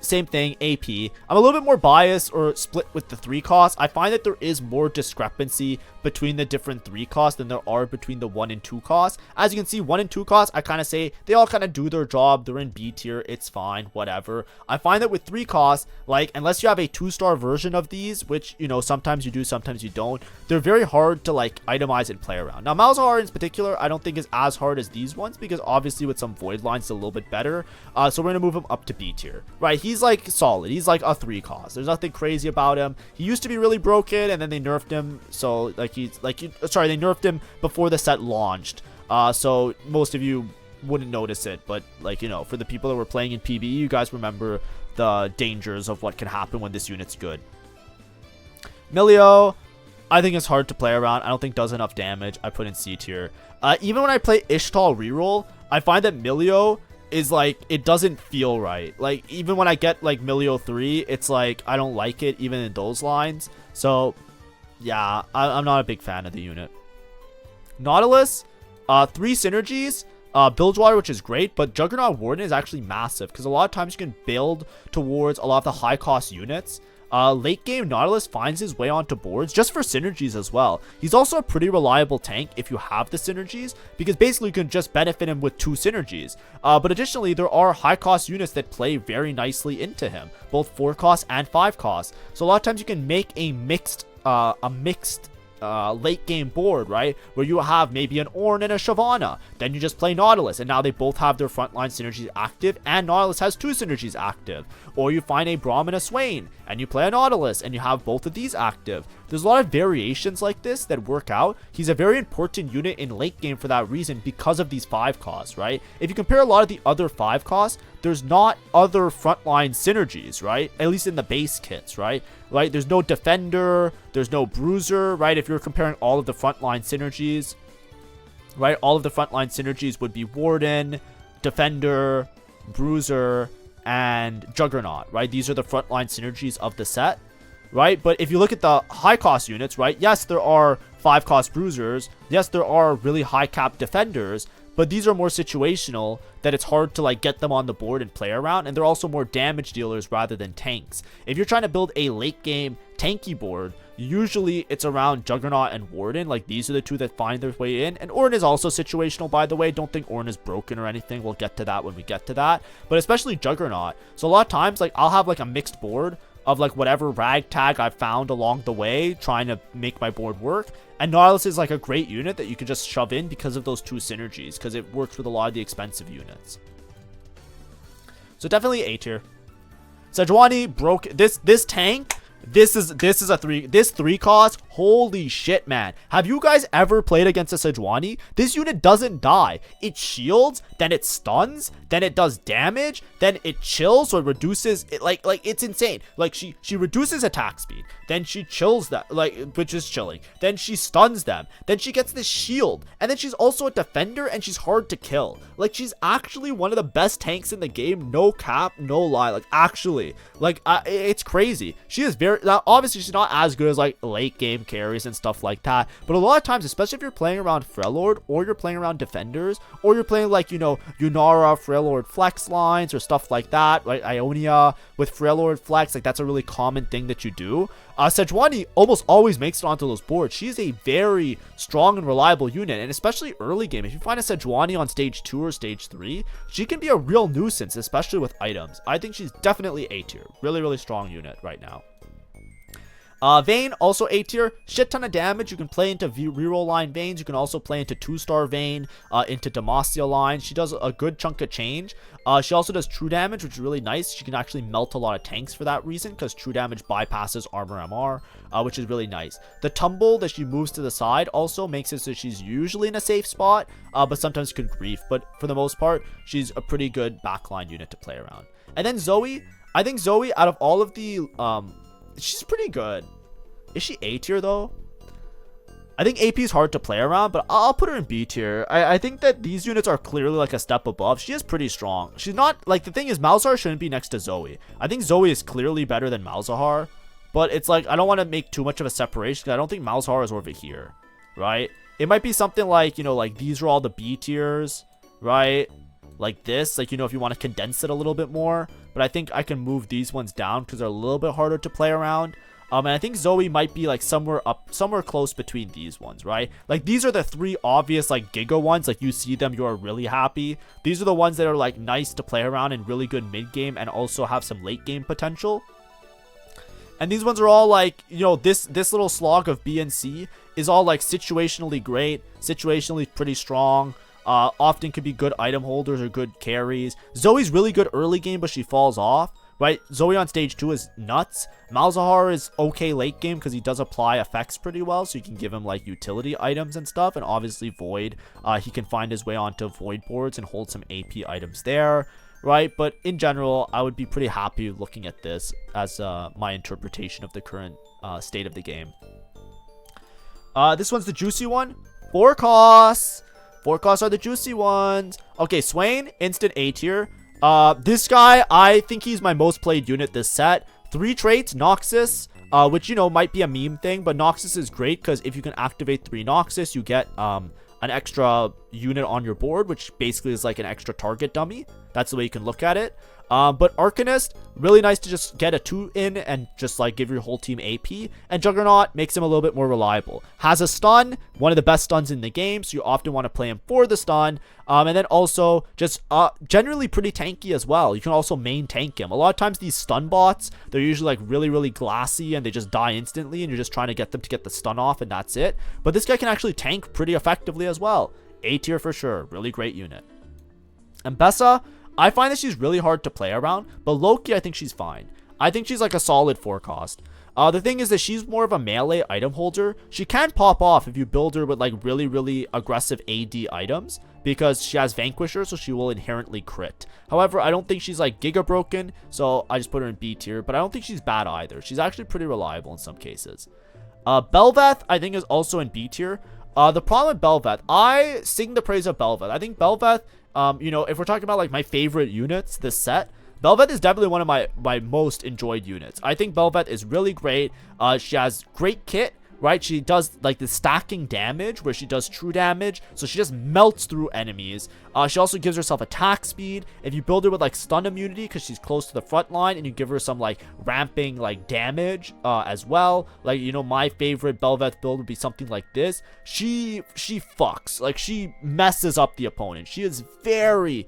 Same thing, AP. I'm a little bit more biased or split with the 3 costs. I find that there is more discrepancy between the different 3 costs than there are between the 1 and 2 costs. As you can see, 1 and 2 costs, I kind of say they all kind of do their job. They're in B tier, it's fine, whatever. I find that with 3 costs, like, unless you have a 2-star version of these, which, you know, sometimes you do, sometimes you don't, they're very hard to like itemize and play around. Now, Malzahar in particular, I don't think is as hard as these ones, because obviously with some void lines, it's a little bit better. So we're gonna move him up to B tier. Right, he's like solid. He's like a 3 cost. There's nothing crazy about him. He used to be really broken, and then they nerfed him. So like they nerfed him before the set launched. So most of you wouldn't notice it, but like, you know, for the people that were playing in PvE, you guys remember the dangers of what can happen when this unit's good. Milio, I think it's hard to play around. I don't think does enough damage. I put in C tier. Even when I play Ishtal reroll, I find that Milio is like, it doesn't feel right. Like, even when I get like Milio 3, it's like I don't like it even in those lines. So yeah, I'm not a big fan of the unit. Nautilus, 3 synergies, Bilgewater, which is great, but Juggernaut Warden is actually massive because a lot of times you can build towards a lot of the high cost units. Late game, Nautilus finds his way onto boards just for synergies as well. He's also a pretty reliable tank if you have the synergies, because basically you can just benefit him with 2 synergies. But additionally, there are high cost units that play very nicely into him, both 4 costs and 5 costs. So a lot of times you can make a mixed late game board, right, where you have maybe an Ornn and a Shyvana, then you just play Nautilus, and now they both have their frontline synergies active, and Nautilus has 2 synergies active. Or you find a Braum and a Swain, and you play a Nautilus, and you have both of these active. There's a lot of variations like this that work out. He's a very important unit in late game for that reason, because of these 5 costs, right? If you compare a lot of the other 5 costs, there's not other frontline synergies, right? At least in the base kits, right? There's no Defender, there's no Bruiser, right? If you're comparing all of the frontline synergies, right? All of the frontline synergies would be Warden, Defender, Bruiser, and Juggernaut, right? These are the frontline synergies of the set, right? But if you look at the high cost units, right? Yes, there are 5 cost Bruisers. Yes, there are really high cap Defenders, but these are more situational, that it's hard to like get them on the board and play around, and they're also more damage dealers rather than tanks. If you're trying to build a late game tanky board, usually it's around Juggernaut and Warden. Like, these are the 2 that find their way in, and Ornn is also situational, by the way. Don't think Ornn is broken or anything. We'll get to that when we get to that, but especially Juggernaut. So a lot of times, like, I'll have like a mixed board of like whatever ragtag I've found along the way, trying to make my board work. And Nautilus is like a great unit that you can just shove in because of those 2 synergies, because it works with a lot of the expensive units. So definitely A tier. Sejuani broke this tank. This is a 3 cost. Holy shit, man. Have you guys ever played against a Sejuani? This unit doesn't die. It shields, then it stuns, then it does damage, then it chills, so it reduces it, like it's insane. Like, she reduces attack speed, then she chills that, like, which is chilling, then she stuns them, then she gets this shield, and then she's also a defender, and she's hard to kill. Like, she's actually one of the best tanks in the game, no cap, no lie. Like, actually, like, it's crazy. She is very, now obviously she's not as good as like late game carries and stuff like that, but a lot of times, especially if you're playing around Freljord, or you're playing around defenders, or you're playing like, you know, Yunara Freljord flex lines or stuff like that, right? Ionia with Freljord flex, like, that's a really common thing that you do. Sejuani almost always makes it onto those boards. She's a very strong and reliable unit, and especially early game, if you find a Sejuani on stage 2 or stage 3, she can be a real nuisance, especially with items. I think she's definitely A tier. Really, really strong unit right now. Vayne, also A tier, shit ton of damage. You can play into reroll line Vaynes. You can also play into 2-star Vayne, into Demacia line. She does a good chunk of change. She also does true damage, which is really nice. She can actually melt a lot of tanks for that reason, because true damage bypasses armor MR, which is really nice. The tumble that she moves to the side also makes it so she's usually in a safe spot, but sometimes can grief. But for the most part, she's a pretty good backline unit to play around. And then Zoe, I think Zoe, out of all of the, she's pretty good. Is she A tier though? I think AP is hard to play around, but I'll put her in B tier. I think that these units are clearly like a step above. She is pretty strong. She's not, like, the thing is, Malzahar shouldn't be next to Zoe. I think Zoe is clearly better than Malzahar, but it's like, I don't want to make too much of a separation, because I don't think Malzahar is over here, right? It might be something like, you know, like these are all the B tiers, right? Like this, like, you know, if you want to condense it a little bit more. But I think I can move these ones down because they're a little bit harder to play around. And I think Zoe might be like somewhere close between these ones, right? Like, these are the 3 obvious like Giga ones. Like, you see them, you are really happy. These are the ones that are like nice to play around and really good mid game and also have some late game potential. And these ones are all like, you know, this little slog of B and C is all like situationally great, situationally pretty strong. Often could be good item holders or good carries. Zoe's really good early game, but she falls off, right? Zoe on stage 2 is nuts. Malzahar is okay late game because he does apply effects pretty well, so you can give him like utility items and stuff. And obviously Void, he can find his way onto Void boards and hold some AP items there, right? But in general, I would be pretty happy looking at this as my interpretation of the current state of the game. This one's the juicy one. 4 costs. 4 costs are the juicy ones. Okay, Swain, instant A tier. This guy, I think he's my most played unit this set. 3 traits, Noxus, which, you know, might be a meme thing, but Noxus is great because if you can activate 3 Noxus, you get an extra unit on your board, which basically is like an extra target dummy. That's the way you can look at it. But Arcanist, really nice to just get a 2 in and just like give your whole team AP. And Juggernaut makes him a little bit more reliable. Has a stun, one of the best stuns in the game, so you often want to play him for the stun. And then also just generally pretty tanky as well. You can also main tank him. A lot of times these stun bots, they're usually like really glassy and they just die instantly, and you're just trying to get them to get the stun off, and that's it. But this guy can actually tank pretty effectively as well. A tier for sure. Really great unit. And Bessa, I find that she's really hard to play around, but Loki, I think she's fine. I think she's like a solid 4 cost. The thing is that she's more of a melee item holder. She can pop off if you build her with like really aggressive AD items, because she has Vanquisher, so she will inherently crit. However, I don't think she's like giga broken, so I just put her in B tier, but I don't think she's bad either. She's actually pretty reliable in some cases. Bel'Veth, I think, is also in B tier. The problem with Bel'Veth, I sing the praise of Bel'Veth. I think Bel'Veth, you know, if we're talking about like my favorite units this set, Bel'Veth is definitely one of my most enjoyed units. I think Bel'Veth is really great. She has great kit, right? She does like the stacking damage where she does true damage, so she just melts through enemies. She also gives herself attack speed. If you build her with like stun immunity because she's close to the front line, and you give her some like ramping like damage as well, like, you know, my favorite Bel'Veth build would be something like this. She fucks, like, she messes up the opponent. She is very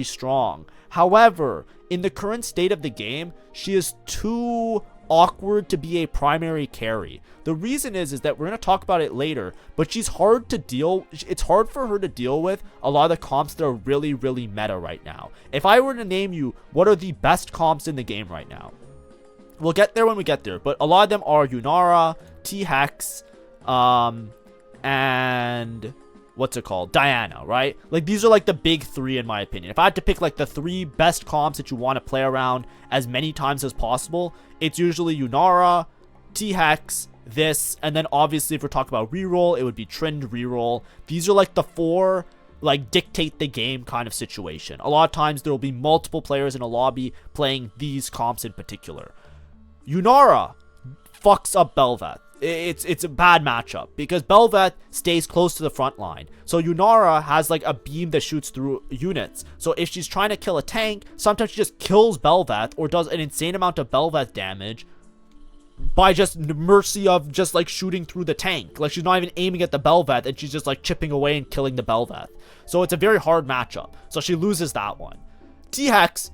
strong. However, in the current state of the game, she is too awkward to be a primary carry. The reason is that we're going to talk about it later, but she's hard to deal. It's hard for her to deal with a lot of the comps that are really meta right now. If I were to name you what are the best comps in the game right now, we'll get there when we get there, but a lot of them are Yunara, T-Hex, and what's it called? Diana, right? Like, these are like the big 3 in my opinion. If I had to pick like the 3 best comps that you want to play around as many times as possible, it's usually Yunara, T-Hex, this, and then obviously if we're talking about reroll, it would be Trend reroll. These are like the 4 like dictate the game kind of situation. A lot of times there will be multiple players in a lobby playing these comps in particular. Yunara fucks up Bel'Veth. It's a bad matchup because Bel'Veth stays close to the front line. So Yunara has like a beam that shoots through units. So if she's trying to kill a tank, sometimes she just kills Bel'Veth or does an insane amount of Bel'Veth damage by just mercy of just like shooting through the tank. Like, she's not even aiming at the Bel'Veth and she's just like chipping away and killing the Bel'Veth. So it's a very hard matchup. So she loses that one. T-Hex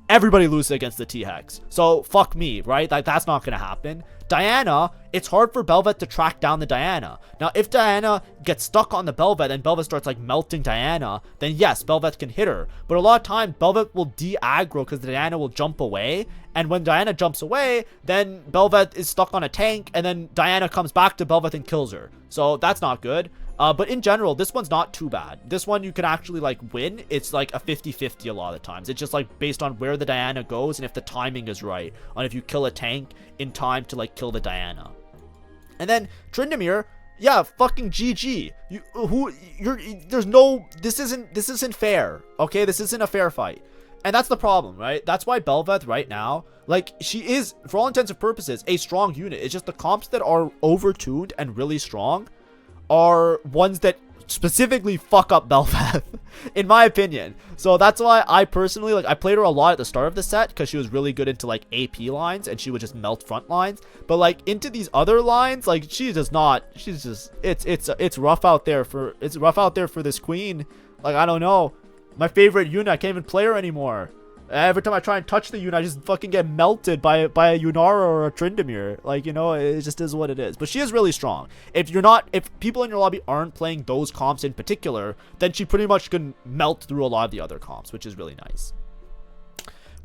everybody loses against the T-Hex. So fuck me, right? Like, that's not gonna happen. Diana, it's hard for Bel'Veth to track down the Diana. Now, if Diana gets stuck on the Bel'Veth and Bel'Veth starts like melting Diana, then yes, Bel'Veth can hit her. But a lot of times, Bel'Veth will de-aggro because Diana will jump away. And when Diana jumps away, then Bel'Veth is stuck on a tank, and then Diana comes back to Bel'Veth and kills her. So that's not good. But in general, this one's not too bad. This one you can actually like win. It's like a 50-50 a lot of the times. It's just like based on where the Diana goes and if the timing is right on if you kill a tank in time to like kill the Diana. And then Tryndamere, yeah, fucking GG. This isn't fair. Okay, this isn't a fair fight. And that's the problem, right? That's why Bel'Veth right now, like, she is, for all intents and purposes, a strong unit. It's just the comps that are overtuned and really strong are ones that specifically fuck up Bel'Veth, in my opinion. So that's why I personally, like, I played her a lot at the start of the set because she was really good into, like, AP lines and she would just melt front lines. But, like, into these other lines, like, it's rough out there for this queen. Like, I don't know. My favorite unit, I can't even play her anymore. Every time I try and touch the unit, I just fucking get melted by a Yunara or a Tryndamere. Like, you know, it just is what it is. But she is really strong. If people in your lobby aren't playing those comps in particular, then she pretty much can melt through a lot of the other comps, which is really nice.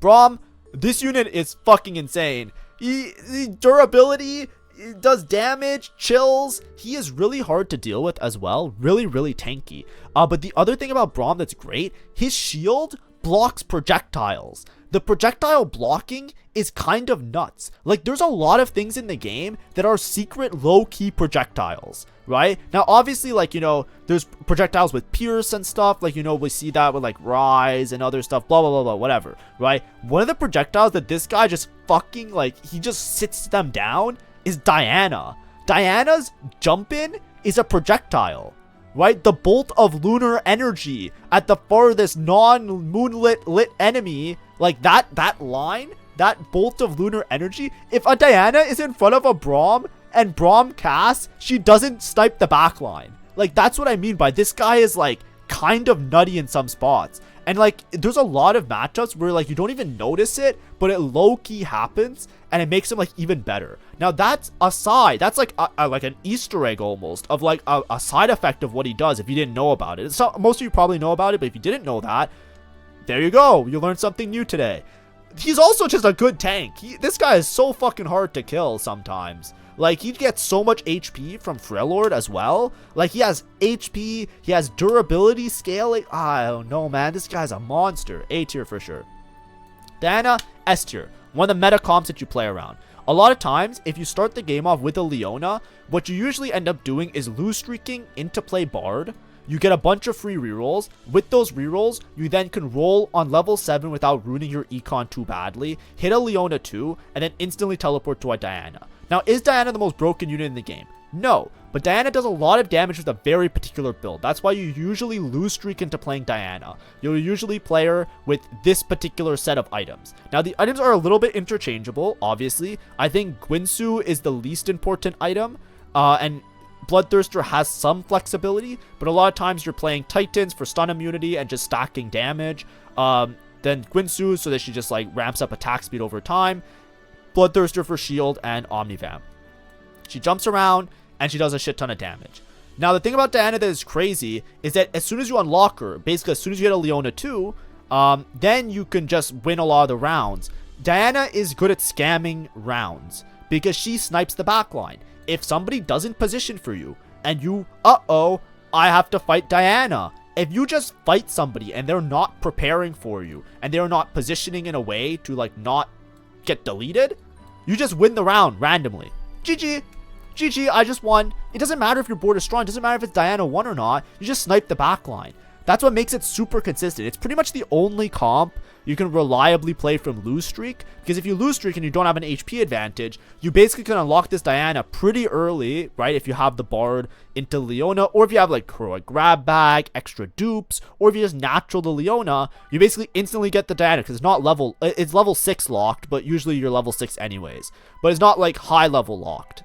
Braum, this unit is fucking insane. He durability, he does damage, chills. He is really hard to deal with as well. Really, really tanky. But the other thing about Braum that's great, his shield blocks projectiles. The projectile blocking is kind of nuts. Like, there's a lot of things in the game that are secret low-key projectiles, right? Now, obviously, like, you know, there's projectiles with Pierce and stuff. Like, you know, we see that with, like, Rise and other stuff, blah, blah, blah, blah, whatever, right? One of the projectiles that this guy just fucking, like, he just sits them down is Diana. Diana's jump-in is a projectile. Right? The bolt of lunar energy at the farthest non-moonlit lit enemy, like that line, that bolt of lunar energy, if a Diana is in front of a Braum and Braum casts, she doesn't snipe the back line. Like, that's what I mean by this guy is like kind of nutty in some spots. And like, there's a lot of matchups where like you don't even notice it, but it low-key happens and it makes him like even better. Now that's a side, that's like like an Easter egg almost of like a side effect of what he does if you didn't know about it. Most of you probably know about it, but if you didn't know that, there you go. You learned something new today. He's also just a good tank. This guy is so fucking hard to kill sometimes. Like, he gets so much HP from Freljord as well. Like, he has HP, he has durability, scaling. I don't know, man. This guy's a monster. A tier for sure. Diana, S tier. One of the meta comps that you play around. A lot of times, if you start the game off with a Leona, what you usually end up doing is lose streaking into play Bard. You get a bunch of free rerolls. With those rerolls, you then can roll on level 7 without ruining your econ too badly, hit a Leona 2, and then instantly teleport to a Diana. Now, is Diana the most broken unit in the game? No, but Diana does a lot of damage with a very particular build. That's why you usually lose streak into playing Diana. You'll usually play her with this particular set of items. Now, the items are a little bit interchangeable, obviously. I think Gwynsu is the least important item, and Bloodthirster has some flexibility, but a lot of times you're playing Titans for stun immunity and just stacking damage. Then Gwynsu, so that she just like ramps up attack speed over time. Bloodthirster for shield, and Omnivamp. She jumps around and she does a shit ton of damage. Now, the thing about Diana that is crazy is that as soon as you unlock her, basically as soon as you get a Leona 2, then you can just win a lot of the rounds. Diana is good at scamming rounds because she snipes the backline. If somebody doesn't position for you and you, I have to fight Diana. If you just fight somebody and they're not preparing for you and they're not positioning in a way to like not get deleted, you just win the round randomly. GG. GG, I just won. It doesn't matter if your board is strong. It doesn't matter if it's Diana 1 or not. You just snipe the backline. That's what makes it super consistent. It's pretty much the only comp you can reliably play from lose streak, because if you lose streak and you don't have an HP advantage, you basically can unlock this Diana pretty early, right? If you have the Bard into Leona, or if you have like Heroic Grab Bag, extra dupes, or if you just natural the Leona, you basically instantly get the Diana because it's level 6 locked, but usually you're level 6 anyways. But it's not like high level locked.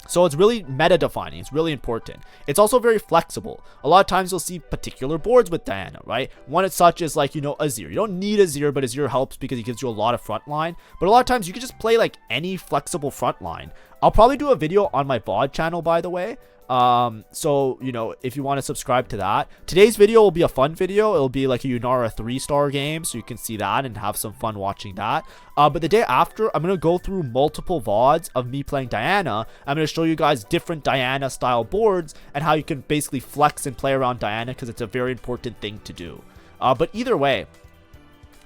So it's really meta defining. It's really important. It's also very flexible. A lot of times you'll see particular boards with Diana, right? One is such as like, you know, Azir. You don't need Azir, but Azir helps because he gives you a lot of frontline. But a lot of times you can just play like any flexible frontline. I'll probably do a video on my VOD channel, by the way. So, you know, if you want to subscribe to that. Today's video will be a fun video. It'll be like a Yunara 3-star game, so you can see that and have some fun watching that. But the day after, I'm going to go through multiple VODs of me playing Diana. I'm going to show you guys different Diana style boards and how you can basically flex and play around Diana, because it's a very important thing to do. But either way,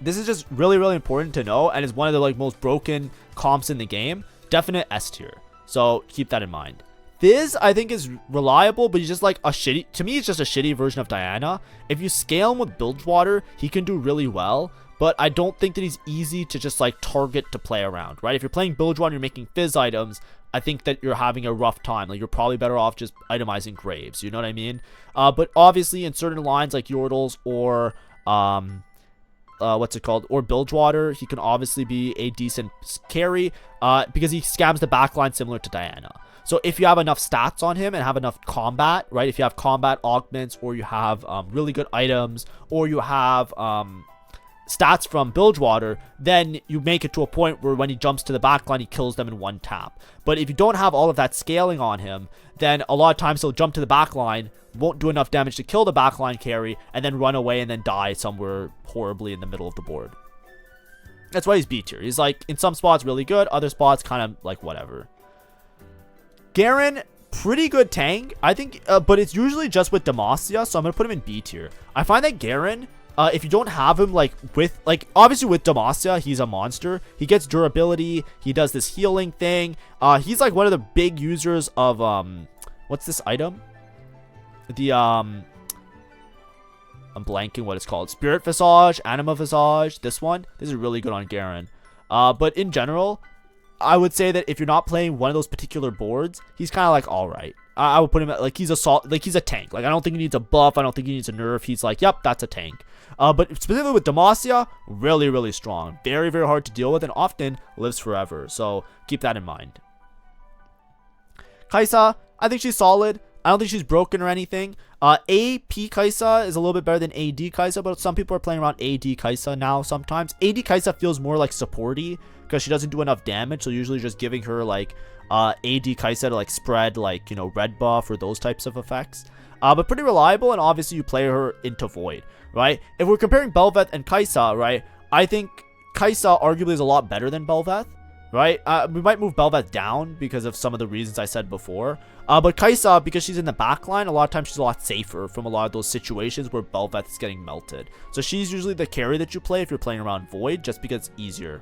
this is just really, really important to know, and it's one of the like most broken comps in the game. Definite S tier. So keep that in mind. Fizz, I think, is reliable, but he's just like a shitty, to me, it's just a shitty version of Diana. If you scale him with Bilgewater, he can do really well, but I don't think that he's easy to just like target to play around, right? If you're playing Bilgewater and you're making Fizz items, I think that you're having a rough time. Like, you're probably better off just itemizing Graves, you know what I mean? But obviously in certain lines like Yordles or, what's it called, or Bilgewater, he can obviously be a decent carry, because he scams the backline similar to Diana. So if you have enough stats on him and have enough combat, right? If you have combat augments, or you have really good items, or you have stats from Bilgewater, then you make it to a point where when he jumps to the backline, he kills them in one tap. But if you don't have all of that scaling on him, then a lot of times he'll jump to the backline, won't do enough damage to kill the backline carry, and then run away and then die somewhere horribly in the middle of the board. That's why he's B tier. He's like, in some spots really good, other spots kind of like whatever. Garen, pretty good tank, I think, but it's usually just with Demacia, so I'm going to put him in B tier. I find that Garen, if you don't have him, like, with, like, obviously with Demacia, he's a monster. He gets durability, he does this healing thing. He's, like, one of the big users of, what's this item? The, I'm blanking what it's called. Spirit Visage, Anima Visage, this one. This is really good on Garen. But in general, I would say that if you're not playing one of those particular boards, he's kind of like all right. I would put him at like he's a tank. Like, I don't think he needs a buff. I don't think he needs a nerf. He's like, yep, that's a tank. But specifically with Demacia, really, really strong. Very, very hard to deal with, and often lives forever. So keep that in mind. Kai'Sa, I think she's solid. I don't think she's broken or anything. AP Kai'Sa is a little bit better than AD Kai'Sa, but some people are playing around AD Kai'Sa now sometimes. AD Kai'Sa feels more like supporty because she doesn't do enough damage, so usually just giving her like AD Kai'Sa to like spread like, you know, red buff or those types of effects. But pretty reliable, and obviously you play her into Void, right? If we're comparing Bel'Veth and Kai'Sa, right, I think Kai'Sa arguably is a lot better than Bel'Veth. Right? We might move Bel'Veth down because of some of the reasons I said before. But Kai'Sa, because she's in the backline, a lot of times she's a lot safer from a lot of those situations where Bel'Veth is getting melted. So she's usually the carry that you play if you're playing around Void, just because it's easier.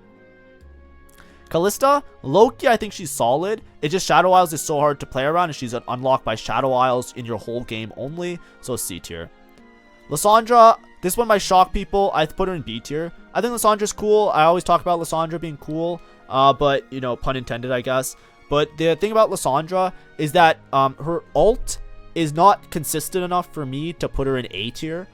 Kalista, Loki, I think she's solid. It's just Shadow Isles is so hard to play around, and she's unlocked by Shadow Isles in your whole game only. So C tier. Lissandra, this one might shock people. I put her in B tier. I think Lissandra's cool. I always talk about Lissandra being cool. But, you know, pun intended, I guess. But the thing about Lissandra is that her ult is not consistent enough for me to put her in A tier.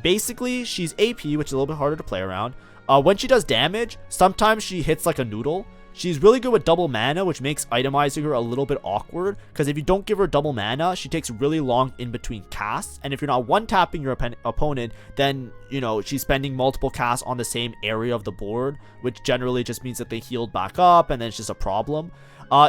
Basically, she's AP, which is a little bit harder to play around. When she does damage, sometimes she hits like a noodle. She's really good with double mana, which makes itemizing her a little bit awkward, because if you don't give her double mana, she takes really long in between casts, and if you're not one-tapping your opponent, then, you know, she's spending multiple casts on the same area of the board, which generally just means that they healed back up, and then it's just a problem.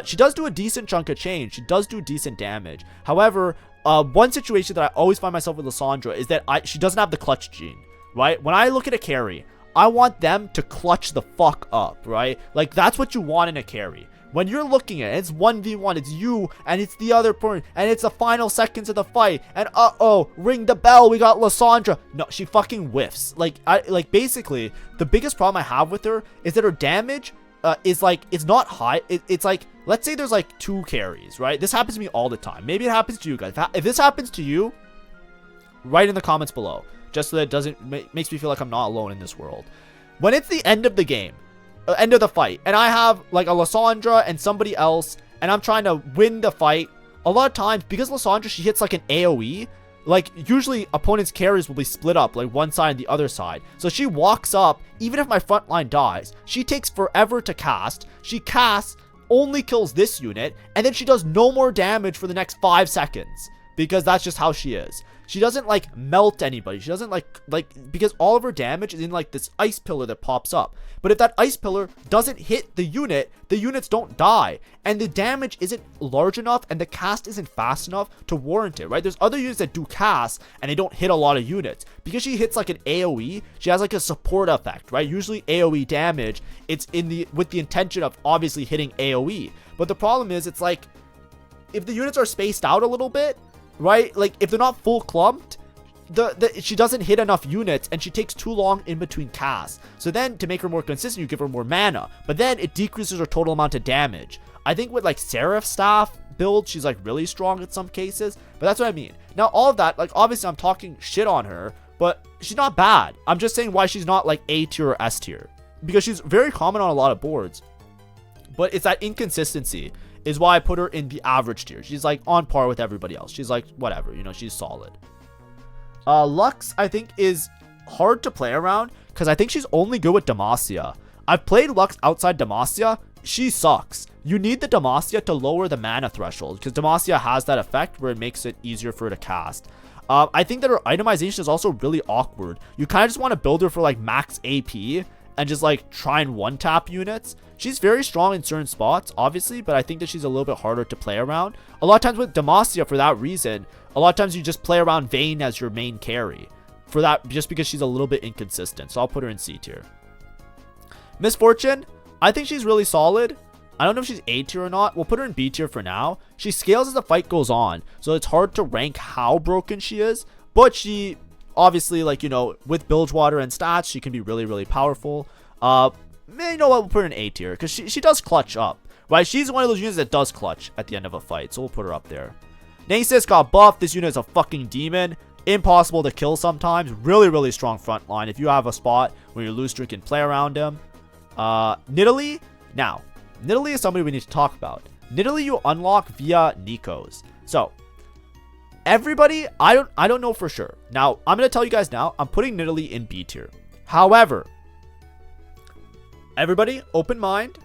She does do a decent chunk of change. She does do decent damage. However, one situation that I always find myself with Lissandra is that she doesn't have the clutch gene, right? When I look at a carry, I want them to clutch the fuck up, right? Like, that's what you want in a carry. When you're looking at it, it's 1v1, it's you, and it's the other person, and it's the final seconds of the fight, and uh-oh, ring the bell, we got Lissandra. No, she fucking whiffs. Like, basically, the biggest problem I have with her is that her damage is, like, it's not high. It's like, let's say there's, like, 2 carries, right? This happens to me all the time. Maybe it happens to you guys. If this happens to you, write in the comments below, just so that it doesn't makes me feel like I'm not alone in this world. When it's the end of the game, end of the fight, and I have like a Lissandra and somebody else, and I'm trying to win the fight, a lot of times, because Lissandra, she hits like an AoE, like usually opponents' carries will be split up, like one side and the other side. So she walks up, even if my front line dies, she takes forever to cast. She casts, only kills this unit, and then she does no more damage for the next 5 seconds. Because that's just how she is. She doesn't like melt anybody. She doesn't like because all of her damage is in like this ice pillar that pops up. But if that ice pillar doesn't hit the units don't die. And the damage isn't large enough and the cast isn't fast enough to warrant it, right? There's other units that do cast and they don't hit a lot of units. Because she hits like an AoE, she has like a support effect, right? Usually AoE damage, it's with the intention of obviously hitting AoE. But the problem is it's like if the units are spaced out a little bit, right? Like if they're not full clumped, she doesn't hit enough units and she takes too long in between casts. So then to make her more consistent, you give her more mana, but then it decreases her total amount of damage. I think with like Seraph Staff build, she's like really strong in some cases, but that's what I mean. Now all of that, like obviously I'm talking shit on her, but she's not bad. I'm just saying why she's not like A tier or S tier, because she's very common on a lot of boards, but it's that inconsistency is why I put her in the average tier. She's like on par with everybody else. She's like whatever, you know, she's solid. Lux I think is hard to play around because I think she's only good with Demacia. I've played Lux outside Demacia. She sucks. You need the Demacia to lower the mana threshold because Demacia has that effect where it makes it easier for her to cast. I think that her itemization is also really awkward. You kind of just want to build her for like max AP and just like try and one tap units. She's very strong in certain spots, obviously, but I think that she's a little bit harder to play around. A lot of times with Demacia, for that reason, a lot of times you just play around Vayne as your main carry. For that, just because she's a little bit inconsistent. So I'll put her in C tier. Misfortune, I think she's really solid. I don't know if she's A tier or not. We'll put her in B tier for now. She scales as the fight goes on, so it's hard to rank how broken she is. But she, obviously, like, you know, with Bilgewater and stats, she can be really, really powerful. You know what, we'll put her in A tier because she does clutch up, right? She's one of those units that does clutch at the end of a fight, so we'll put her up there. Nasus got buffed. This unit is a fucking demon. Impossible to kill sometimes. Really, really strong front line. If you have a spot where your Looster can play around him. Nidalee. Now, Nidalee is somebody we need to talk about. Nidalee you unlock via Nikos. So, everybody, I don't know for sure. Now, I'm going to tell you guys now, I'm putting Nidalee in B tier. However, everybody, open mind.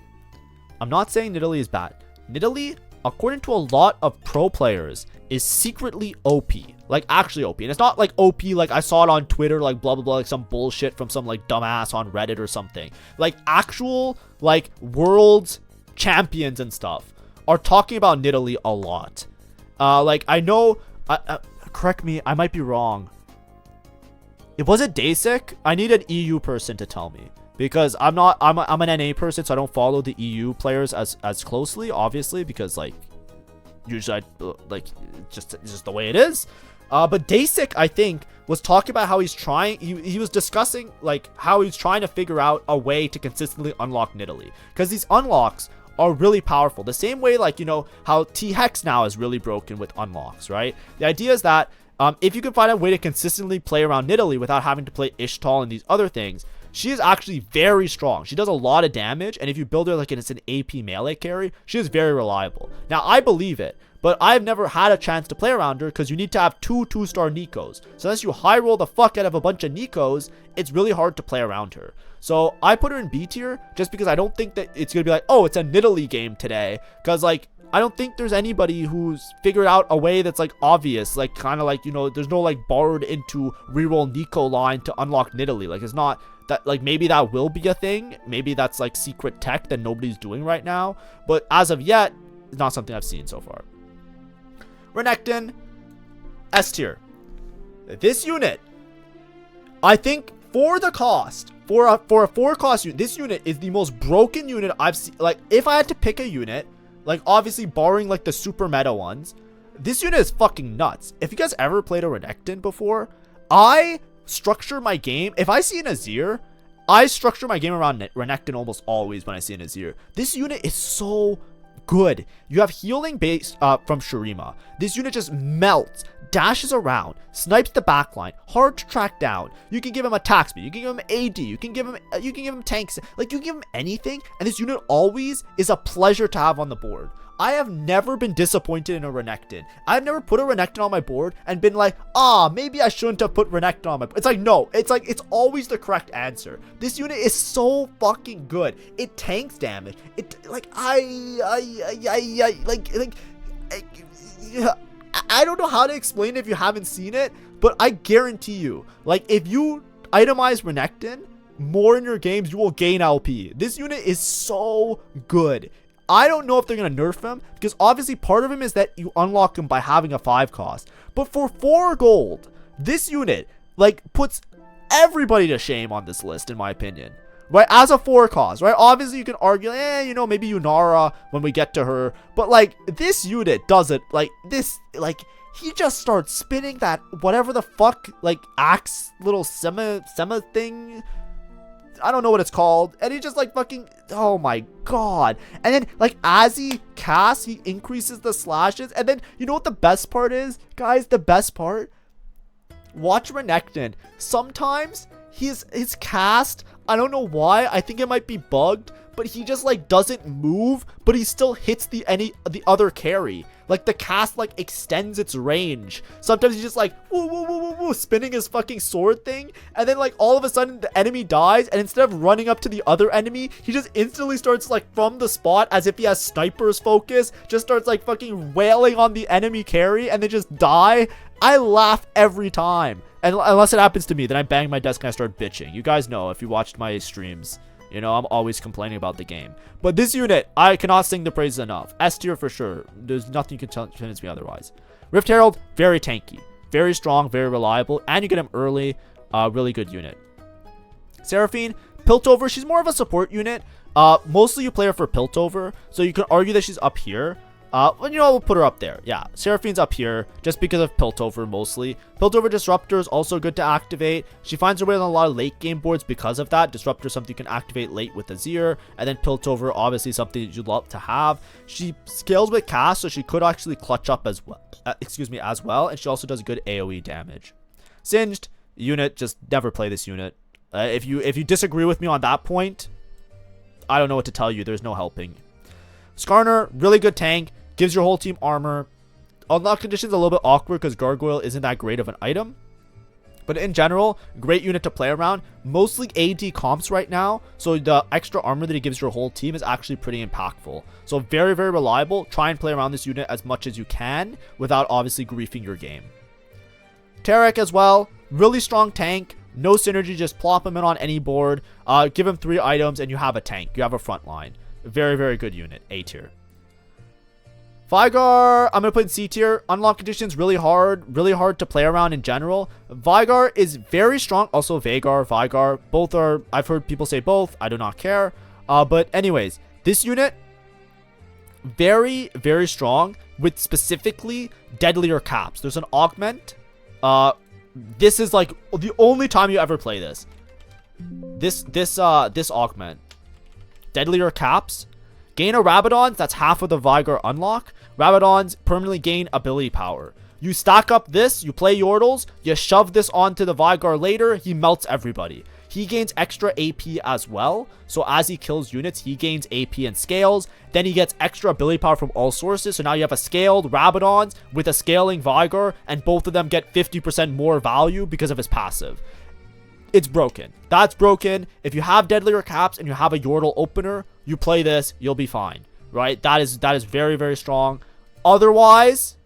I'm not saying Nidalee is bad. Nidalee, according to a lot of pro players, is secretly OP. Like, actually OP. And it's not like OP like I saw it on Twitter, like blah, blah, blah, like some bullshit from some like dumbass on Reddit or something. Like, actual, like, world champions and stuff are talking about Nidalee a lot. Like, I know, correct me, I might be wrong. Was it Dasik? I need an EU person to tell me. Because I'm an NA person, so I don't follow the EU players as closely, obviously, because like usually like it's just the way it is. But Dasik, I think, was talking about how he's trying. He was discussing like how he's trying to figure out a way to consistently unlock Nidalee, because these unlocks are really powerful. The same way, like, you know, how T-Hex now is really broken with unlocks, right? The idea is that if you can find a way to consistently play around Nidalee without having to play Ishtal and these other things, she is actually very strong. She does a lot of damage, and if you build her like it's an AP melee carry, she is very reliable. Now, I believe it, but I've never had a chance to play around her because you need to have two 2-star Nikos. So unless you high roll the fuck out of a bunch of Nikos, it's really hard to play around her. So I put her in B tier just because I don't think that it's going to be like, oh, it's a Nidalee game today. Because, like, I don't think there's anybody who's figured out a way that's like obvious, like kind of like, you know, there's no like borrowed into reroll Nico line to unlock Nidalee. Like, it's not that, like, maybe that will be a thing. Maybe that's like secret tech that nobody's doing right now. But as of yet, it's not something I've seen so far. Renekton, S tier. This unit, I think for the cost, for a 4-cost unit, this unit is the most broken unit I've seen. Like, if I had to pick a unit, like, obviously barring like the super meta ones, this unit is fucking nuts. If you guys ever played a Renekton before, I structure my game. If I see an Azir, I structure my game around Renekton almost always when I see an Azir. This unit is so good. You have healing based from Shurima. This unit just melts, dashes around, snipes the backline, hard to track down. You can give him attack speed, you can give him AD, you can give him tanks, like you can give him anything, and this unit always is a pleasure to have on the board. I have never been disappointed in a Renekton. I've never put a Renekton on my board and been like, maybe I shouldn't have put Renekton on my board. It's like, no, it's always the correct answer. This unit is so fucking good. It tanks damage. I don't know how to explain it if you haven't seen it, but I guarantee you, like, if you itemize Renekton more in your games, you will gain LP. This unit is so good. I don't know if they're going to nerf him, because obviously part of him is that you unlock him by having a 5 cost. But for 4 gold, this unit, like, puts everybody to shame on this list, in my opinion. Right, as a 4 cost, right? Obviously, you can argue, you know, maybe Yunara when we get to her. But, like, this unit does it, like, he just starts spinning that whatever the fuck, like, axe little sema thing. I don't know what it's called. And he just, like, fucking, oh my god. And then, like, as he casts, he increases the slashes. And then, you know what the best part is? Guys, the best part? Watch Renekton. Sometimes his cast, I don't know why, I think it might be bugged, but he just, like, doesn't move, but he still hits the other carry. Like, the cast, like, extends its range. Sometimes he's just like, woo, woo, woo, woo, woo, spinning his fucking sword thing, and then, like, all of a sudden the enemy dies, and instead of running up to the other enemy, he just instantly starts, like, from the spot, as if he has sniper's focus, just starts, like, fucking wailing on the enemy carry, and they just die. I laugh every time. And unless it happens to me, then I bang my desk and I start bitching. You guys know if you watched my streams. You know, I'm always complaining about the game. But this unit, I cannot sing the praises enough. S tier for sure. There's nothing you can convince me otherwise. Rift Herald, very tanky. Very strong, very reliable. And you get him early. Really good unit. Seraphine, Piltover, she's more of a support unit. Mostly you play her for Piltover. So you can argue that she's up here. You know, we'll put her up there. Yeah, Seraphine's up here just because of Piltover mostly. Piltover Disruptor is also good to activate. She finds her way on a lot of late game boards because of that. Disruptor is something you can activate late with Azir. And then Piltover, obviously something that you'd love to have. She scales with cast, so she could actually clutch up as well. As well. And she also does good AoE damage. Singed unit, just never play this unit. If you disagree with me on that point, I don't know what to tell you. There's no helping. Skarner, really good tank. Gives your whole team armor. Unlock conditions a little bit awkward because Gargoyle isn't that great of an item. But in general, great unit to play around. Mostly AD comps right now. So the extra armor that he gives your whole team is actually pretty impactful. So very, very reliable. Try and play around this unit as much as you can without obviously griefing your game. Tarek as well. Really strong tank. No synergy. Just plop him in on any board. Give him 3 items and you have a tank. You have a front line. Very, very good unit. A tier. Vigar, I'm going to put in C tier. Unlock conditions, really hard to play around in general. Vigar is very strong. Also, Vigar. Both are, I've heard people say both. I do not care. But anyways, this unit, very, very strong with specifically deadlier caps. There's an augment. This is like the only time you ever play this. This augment. Deadlier caps. Gain a Rabadon, that's half of the Vigar unlock. Rabadons permanently gain ability power. You stack up this, you play Yordles, you shove this onto the Vigar later, he melts everybody. He gains extra AP as well, so as he kills units, he gains AP and scales. Then he gets extra ability power from all sources, so now you have a scaled Rabadons with a scaling Vigar, and both of them get 50% more value because of his passive. It's broken. That's broken. If you have deadlier caps and you have a Yordle opener, you play this, you'll be fine, right? That is very, very strong. Otherwise,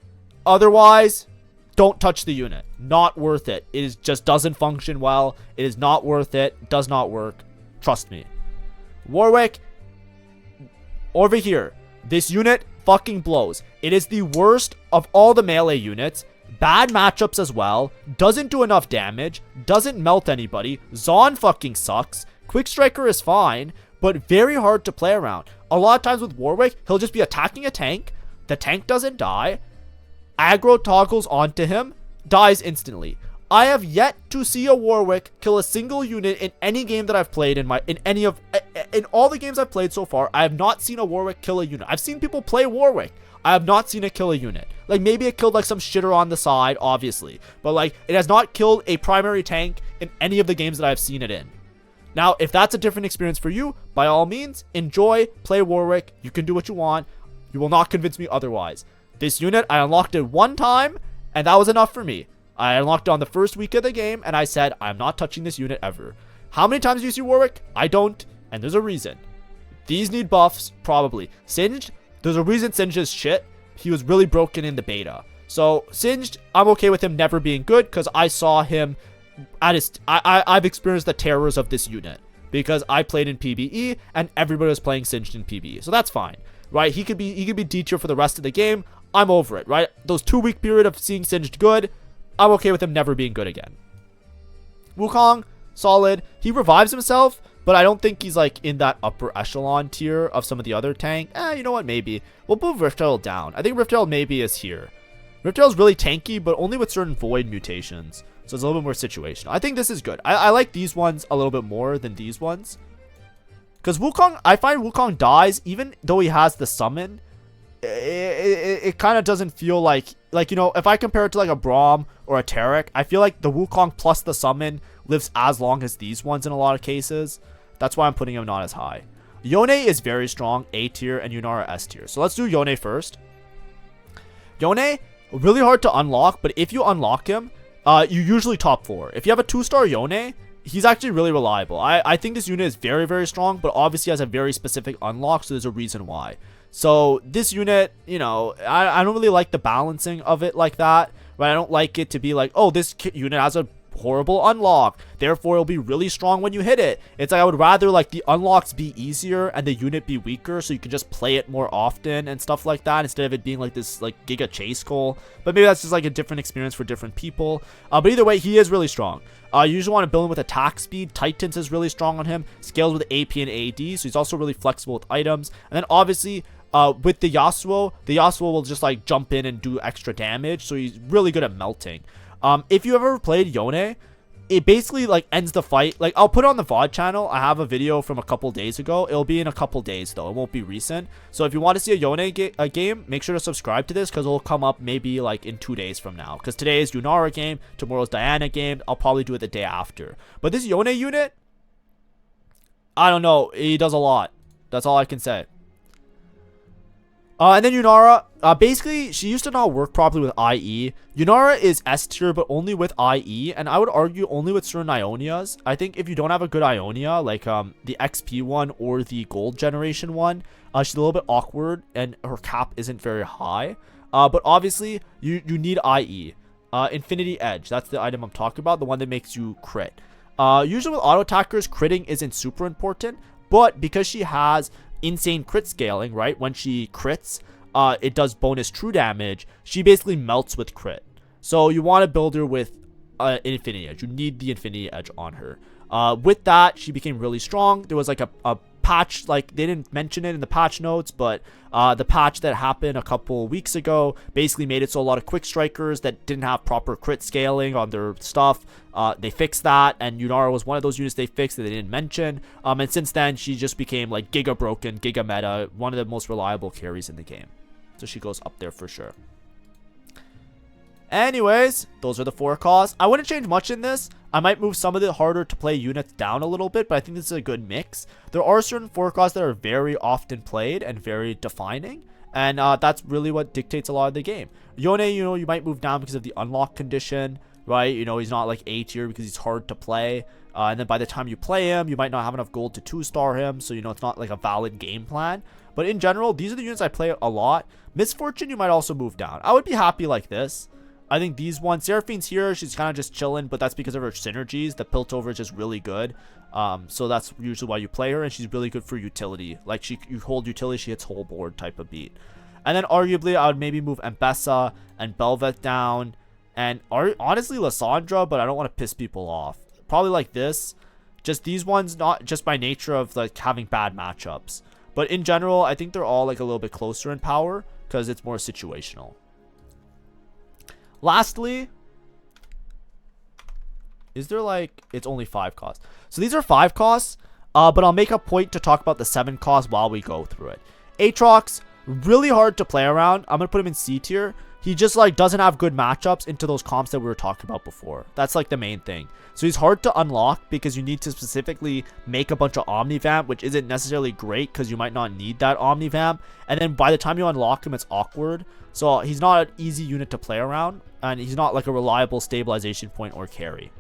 don't touch the unit. Not worth it. It just doesn't function well. It is not worth it. Does not work. Trust me. Warwick, over here. This unit fucking blows. It is the worst of all the melee units. Bad matchups as well. Doesn't do enough damage. Doesn't melt anybody. Zon fucking sucks. Quick Striker is fine, but very hard to play around. A lot of times with Warwick, he'll just be attacking a tank. The tank doesn't die. Aggro toggles onto him. Dies instantly. I have yet to see a Warwick kill a single unit in any game that I've played in all the games I've played so far. I have not seen a Warwick kill a unit. I've seen people play Warwick. I have not seen it kill a unit. Like, maybe it killed, like, some shitter on the side, obviously. But, like, it has not killed a primary tank in any of the games that I've seen it in. Now, if that's a different experience for you, by all means, enjoy, play Warwick. You can do what you want. You will not convince me otherwise. This unit, I unlocked it one time, and that was enough for me. I unlocked it on the first week of the game, and I said, I'm not touching this unit ever. How many times do you see Warwick? I don't, and there's a reason. These need buffs, probably. Singed, there's a reason Singed is shit. He was really broken in the beta. So, Singed, I'm okay with him never being good, because I saw him at his... I've experienced the terrors of this unit, because I played in PvE, and everybody was playing Singed in PvE. So that's fine, right? He could be D tier for the rest of the game. I'm over it, right? Those 2-week period of seeing Singed good, I'm okay with him never being good again. Wukong, solid. He revives himself, but I don't think he's like in that upper echelon tier of some of the other tank. You know what? Maybe. We'll move Riftail down. I think Riftail maybe is here. Riftail's really tanky, but only with certain void mutations. So it's a little bit more situational. I think this is good. I like these ones a little bit more than these ones. Because Wukong, I find Wukong dies, even though he has the summon. It kind of doesn't feel like, you know, if I compare it to like a Braum or a Tarek, I feel like the Wukong plus the summon lives as long as these ones in a lot of cases. That's why I'm putting him not as high. Yone is very strong, A tier, and Yunara S tier. So let's do Yone first. Yone, really hard to unlock, but if you unlock him, you usually top 4. If you have a 2-star Yone, he's actually really reliable. I think this unit is very, very strong, but obviously has a very specific unlock, so there's a reason why. So this unit, you know, I don't really like the balancing of it like that, right? I don't like it to be like, oh, this unit has a horrible unlock, therefore it'll be really strong when you hit it. It's like I would rather like the unlocks be easier and the unit be weaker, so you can just play it more often and stuff like that, instead of it being like this like giga chase goal. But maybe that's just like a different experience for different people. But either way, he is really strong. You usually want to build him with attack speed. Titans is really strong on him, scales with AP and AD, so he's also really flexible with items. And then obviously with the Yasuo will just like jump in and do extra damage, so he's really good at melting. If you ever played Yone, it basically like ends the fight. Like, I'll put it on the VOD channel. I have a video from a couple days ago. It'll be in a couple days though. It won't be recent. So if you want to see a Yone game, make sure to subscribe to this, because it'll come up maybe like in 2 days from now. Because today is Yunara game, tomorrow's Diana game. I'll probably do it the day after. But this Yone unit, I don't know. He does a lot. That's all I can say. And then Yunara, basically, she used to not work properly with IE. Yunara is S tier, but only with IE, and I would argue only with certain Ionias. I think if you don't have a good Ionia, like the XP one or the gold generation one, she's a little bit awkward, and her cap isn't very high. But obviously, you need IE. Infinity Edge, that's the item I'm talking about, the one that makes you crit. Usually with auto attackers, critting isn't super important, but because she has insane crit scaling, right? When she crits, it does bonus true damage. She basically melts with crit. So you want to build her with an Infinity Edge. You need the Infinity Edge on her. With that, she became really strong. There was like a patch, like they didn't mention it in the patch notes, but the patch that happened a couple weeks ago basically made it so a lot of quick strikers that didn't have proper crit scaling on their stuff, they fixed that, and Yunara was one of those units they fixed that they didn't mention. And since then, she just became like giga broken, giga meta, one of the most reliable carries in the game. So she goes up there for sure. Anyways, those are the 4 costs. I wouldn't change much in this. I might move some of the harder to play units down a little bit, but I think this is a good mix. There are certain 4 costs that are very often played and very defining, and that's really what dictates a lot of the game. Yone, you know, you might move down because of the unlock condition, right? You know, he's not like A tier because he's hard to play. And then by the time you play him, you might not have enough gold to 2-star him, so you know it's not like a valid game plan. But in general, these are the units I play a lot. Misfortune, you might also move down. I would be happy like this. I think these ones, Seraphine's here, she's kind of just chilling, but that's because of her synergies. The Piltover is just really good. So that's usually why you play her, and she's really good for utility. Like, you hold utility, she hits whole board type of beat. And then arguably, I would maybe move Mbessa and Bel'Veth down, and honestly, Lissandra, but I don't want to piss people off. Probably like this. Just these ones, not just by nature of like having bad matchups. But in general, I think they're all like a little bit closer in power, because it's more situational. Lastly, is there like, it's only 5 costs. So these are 5 costs, but I'll make a point to talk about the 7 costs while we go through it. Aatrox, really hard to play around. I'm going to put him in C tier. he just like doesn't have good matchups into those comps that we were talking about before. That's like the main thing. So he's hard to unlock because you need to specifically make a bunch of Omnivamp, which isn't necessarily great because you might not need that Omnivamp. And then by the time you unlock him, it's awkward. So he's not an easy unit to play around, and he's not like a reliable stabilization point or carry.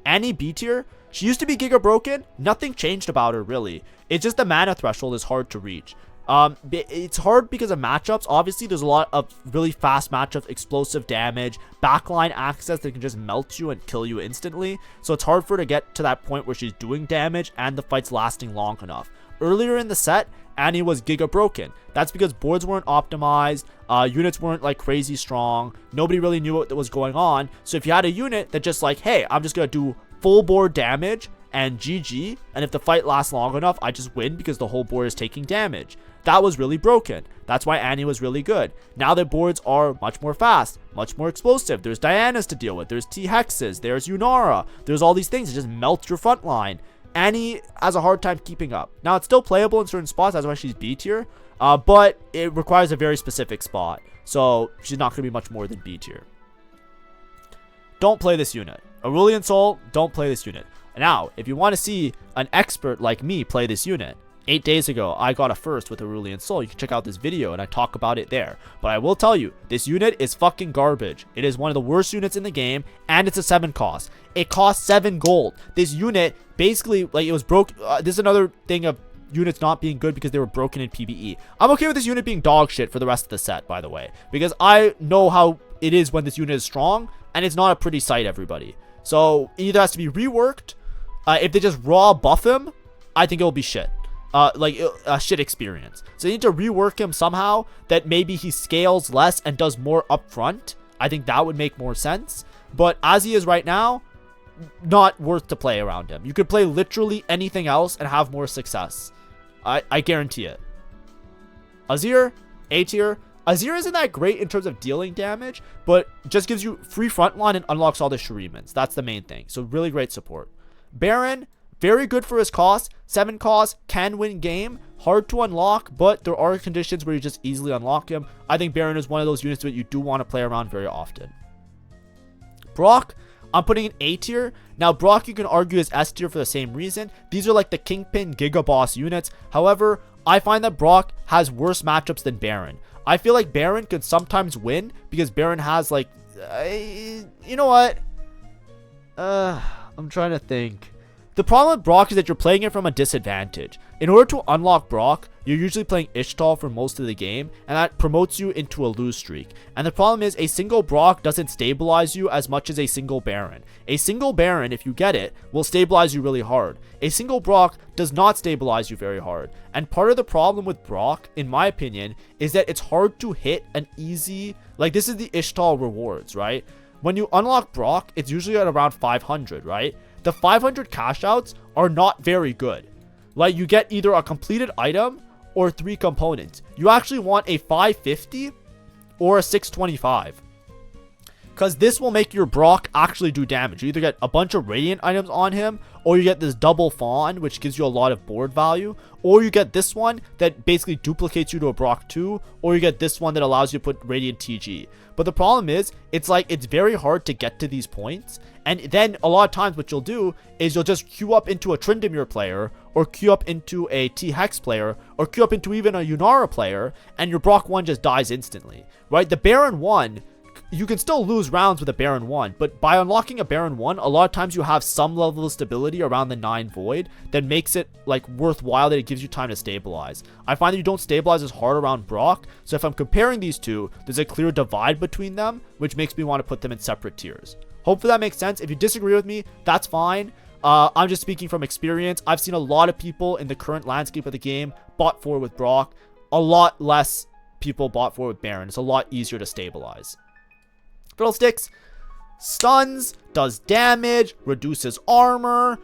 Annie B tier, she used to be Giga Broken. Nothing changed about her really. It's just the mana threshold is hard to reach. It's hard because of matchups. Obviously, there's a lot of really fast matchups, explosive damage, backline access that can just melt you and kill you instantly. So it's hard for her to get to that point where she's doing damage and the fight's lasting long enough. Earlier in the set, Annie was Giga Broken. That's because boards weren't optimized, units weren't like crazy strong, nobody really knew what was going on. So if you had a unit that just like, hey, I'm just gonna do full board damage and GG, and if the fight lasts long enough, I just win because the whole board is taking damage. That was really broken. That's why Annie was really good. Now that boards are much more fast, much more explosive. There's Dianas to deal with. There's T-Hexes. There's Yunara. There's all these things that just melt your front line. Annie has a hard time keeping up. Now, it's still playable in certain spots. That's why she's B tier. But it requires a very specific spot. So she's not going to be much more than B tier. Don't play this unit. Aurelian Soul, don't play this unit. Now, if you want to see an expert like me play this unit, 8 days ago, I got a first with Aurelian Soul. You can check out this video and I talk about it there. But I will tell you, this unit is fucking garbage. It is one of the worst units in the game, and it's a 7 cost. It costs 7 gold. This unit, basically, like, it was broke. This is another thing of units not being good because they were broken in PvE. I'm okay with this unit being dog shit for the rest of the set, by the way, because I know how it is when this unit is strong, and it's not a pretty sight, everybody. So, it either has to be reworked. If they just raw buff him, I think it will be shit. Like a shit experience. So you need to rework him somehow that maybe he scales less and does more upfront. I think that would make more sense. But as he is right now, not worth to play around him. You could play literally anything else and have more success. I guarantee it. Azir, A tier. Azir isn't that great in terms of dealing damage, but just gives you free frontline and unlocks all the Shirimans. That's the main thing. So really great support. Baron, very good for his cost. 7 cost, can win game. Hard to unlock, but there are conditions where you just easily unlock him. I think Baron is one of those units that you do want to play around very often. Brock, I'm putting in A tier. Now, Brock, you can argue is S tier for the same reason. These are like the Kingpin Giga Boss units. However, I find that Brock has worse matchups than Baron. I feel like Baron could sometimes win because Baron has like... you know what? I'm trying to think. The problem with Brock is that you're playing it from a disadvantage. In order to unlock Brock, you're usually playing Ishtal for most of the game, and that promotes you into a lose streak. And the problem is a single Brock doesn't stabilize you as much as a single Baron. A single Baron, if you get it, will stabilize you really hard. A single Brock does not stabilize you very hard. And part of the problem with Brock, in my opinion, is that it's hard to hit an easy... Like, this is the Ishtal rewards, right? When you unlock Brock, it's usually at around 500, right? The 500 cash outs are not very good. Like, you get either a completed item or 3 components. You actually want a 550 or a 625. Because this will make your Brock actually do damage. You either get a bunch of Radiant items on him, or you get this double Fawn, which gives you a lot of board value, or you get this one that basically duplicates you to a Brock 2, or you get this one that allows you to put Radiant TG. But the problem is, it's like, it's very hard to get to these points, and then a lot of times what you'll do is you'll just queue up into a Tryndamere player, or queue up into a T-Hex player, or queue up into even a Yunara player, and your Brock 1 just dies instantly, right? The Baron 1... You can still lose rounds with a Baron 1, but by unlocking a Baron 1, a lot of times you have some level of stability around the 9 Void that makes it like worthwhile, that it gives you time to stabilize. I find that you don't stabilize as hard around Brock, so if I'm comparing these two, there's a clear divide between them, which makes me want to put them in separate tiers. Hopefully that makes sense. If you disagree with me, that's fine. I'm just speaking from experience. I've seen a lot of people in the current landscape of the game bot forward with Brock. A lot less people bot forward with Baron. It's a lot easier to stabilize. Fiddlesticks, stuns, does damage, reduces armor.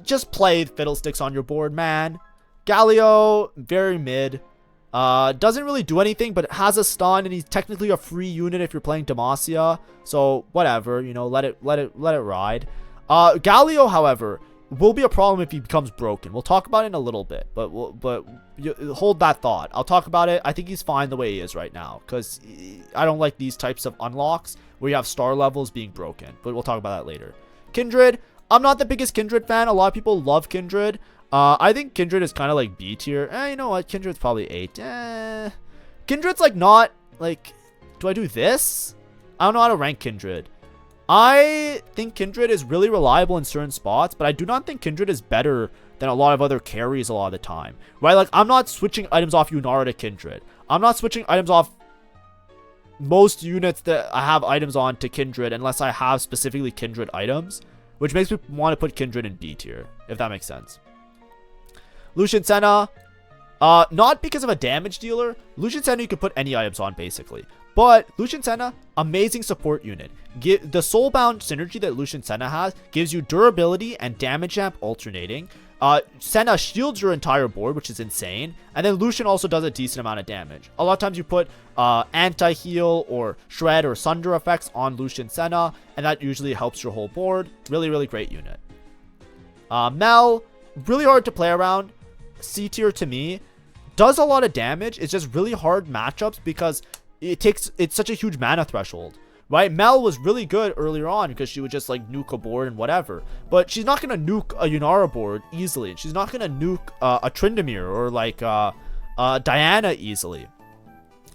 Just play Fiddlesticks on your board, man. Galio, very mid. Doesn't really do anything, but has a stun, and he's technically a free unit if you're playing Demacia. So whatever, you know, let it ride. Galio, however, will be a problem if he becomes broken. We'll talk about it in a little bit, but hold that thought. I'll talk about it. I think he's fine the way he is right now, because I don't like these types of unlocks where you have star levels being broken, but we'll talk about that later. Kindred, I'm not the biggest Kindred fan. A lot of people love Kindred. I think Kindred is kind of like B tier. You know what? Kindred's probably 8. Kindred's like not like, do I do this? I don't know how to rank Kindred. I think Kindred is really reliable in certain spots, but I do not think Kindred is better than a lot of other carries a lot of the time, right? Like, I'm not switching items off Yunara to Kindred. I'm not switching items off most units that I have items on to Kindred unless I have specifically Kindred items, which makes me want to put Kindred in B tier, if that makes sense. Lucian Senna, not because of a damage dealer. Lucian Senna you can put any items on basically. But Lucian Senna, amazing support unit. The soulbound synergy that Lucian Senna has gives you durability and damage amp alternating. Senna shields your entire board, which is insane. And then Lucian also does a decent amount of damage. A lot of times you put anti-heal or shred or sunder effects on Lucian Senna, and that usually helps your whole board. Really, really great unit. Mel, really hard to play around. C tier to me. Does a lot of damage. It's just really hard matchups because it's such a huge mana threshold, right? Mel was really good earlier on because she would just like nuke a board and whatever, but she's not gonna nuke a Yunara board easily, and she's not gonna nuke a Tryndamere or like Diana easily.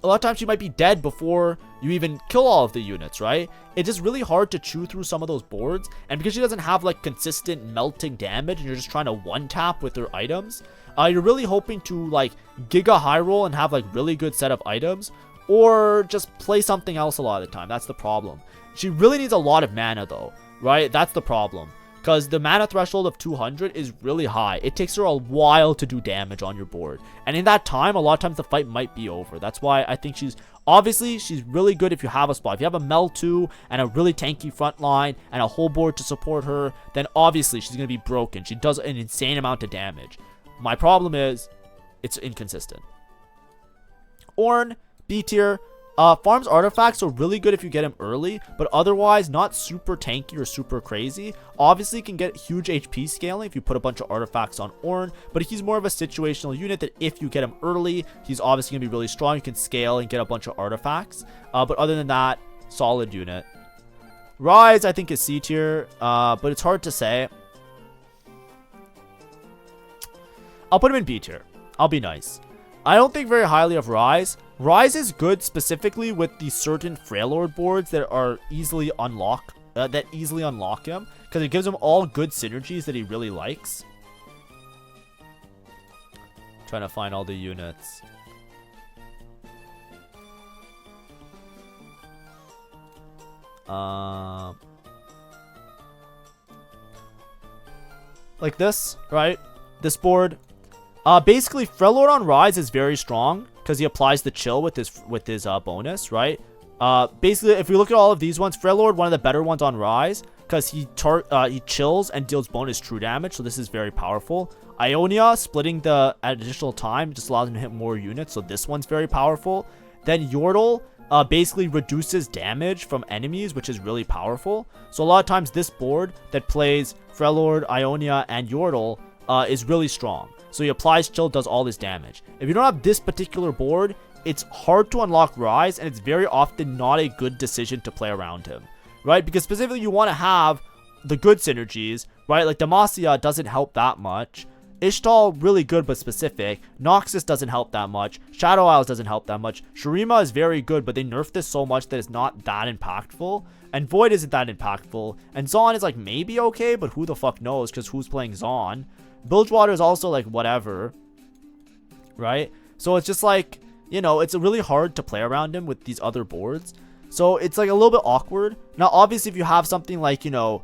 A lot of times she might be dead before you even kill all of the units, right? It's just really hard to chew through some of those boards, and because she doesn't have like consistent melting damage and you're just trying to one tap with her items, you're really hoping to like giga high roll and have like really good set of items, or just play something else a lot of the time. That's the problem. She really needs a lot of mana though, right? That's the problem, because the mana threshold of 200 is really high. It takes her a while to do damage on your board, and in that time, a lot of times the fight might be over. That's why I think she's really good if you have a spot. If you have a Mel 2 and a really tanky front line and a whole board to support her, then obviously she's going to be broken. She does an insane amount of damage. My problem is it's inconsistent. Ornn, B tier. Farms artifacts are really good if you get him early, but otherwise not super tanky or super crazy. Obviously can get huge HP scaling if you put a bunch of artifacts on Ornn, but he's more of a situational unit that if you get him early, he's obviously going to be really strong. You can scale and get a bunch of artifacts, but other than that, solid unit. Rise I think is C tier, but it's hard to say. I'll put him in B tier. I'll be nice. I don't think very highly of Rise. Rise is good specifically with the certain Freljord boards that are easily unlock him, because it gives him all good synergies that he really likes. Trying to find all the units. Like this, right? This board. Basically, Freljord on Rise is very strong because he applies the chill with his bonus, right? Basically, if we look at all of these ones, Freljord, one of the better ones on Rise, because he chills and deals bonus true damage, so this is very powerful. Ionia, splitting the additional time, just allows him to hit more units, so this one's very powerful. Then Yordle basically reduces damage from enemies, which is really powerful. So a lot of times this board that plays Freljord, Ionia, and Yordle is really strong. So he applies chill, does all this damage. If you don't have this particular board, it's hard to unlock Rise, and it's very often not a good decision to play around him, right? Because specifically you want to have the good synergies, right? Like Demacia doesn't help that much. Ishtal, really good but specific. Noxus doesn't help that much. Shadow Isles doesn't help that much. Shurima is very good, but they nerfed this so much that it's not that impactful. And Void isn't that impactful. And Zaun is like maybe okay, but who the fuck knows, because who's playing Zaun? Bilgewater is also like whatever, right? So it's just like, you know, it's really hard to play around him with these other boards. So it's like a little bit awkward. Now, obviously, if you have something like, you know,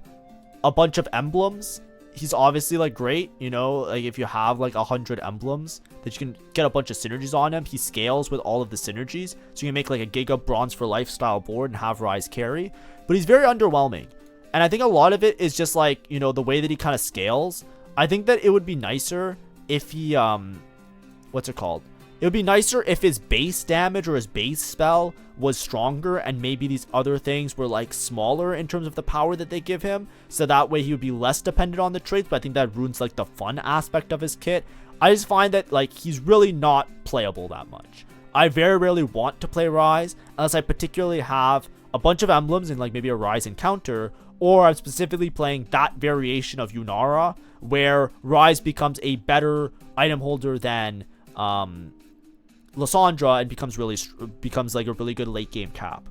a bunch of emblems, he's obviously like great, you know, like if you have like 100 emblems that you can get a bunch of synergies on him, he scales with all of the synergies. So you can make like a Giga Bronze for Lifestyle board and have Rise carry. But he's very underwhelming. And I think a lot of it is just like, you know, the way that he kind of scales. I think that it would be nicer if he, what's it called? It would be nicer if his base damage or his base spell was stronger and maybe these other things were like smaller in terms of the power that they give him. So that way he would be less dependent on the traits, but I think that ruins like the fun aspect of his kit. I just find that like he's really not playable that much. I very rarely want to play Rise unless I particularly have a bunch of emblems in like maybe a Rise encounter, or I'm specifically playing that variation of Yunara where Rise becomes a better item holder than Lysandra and becomes like a really good late game cap.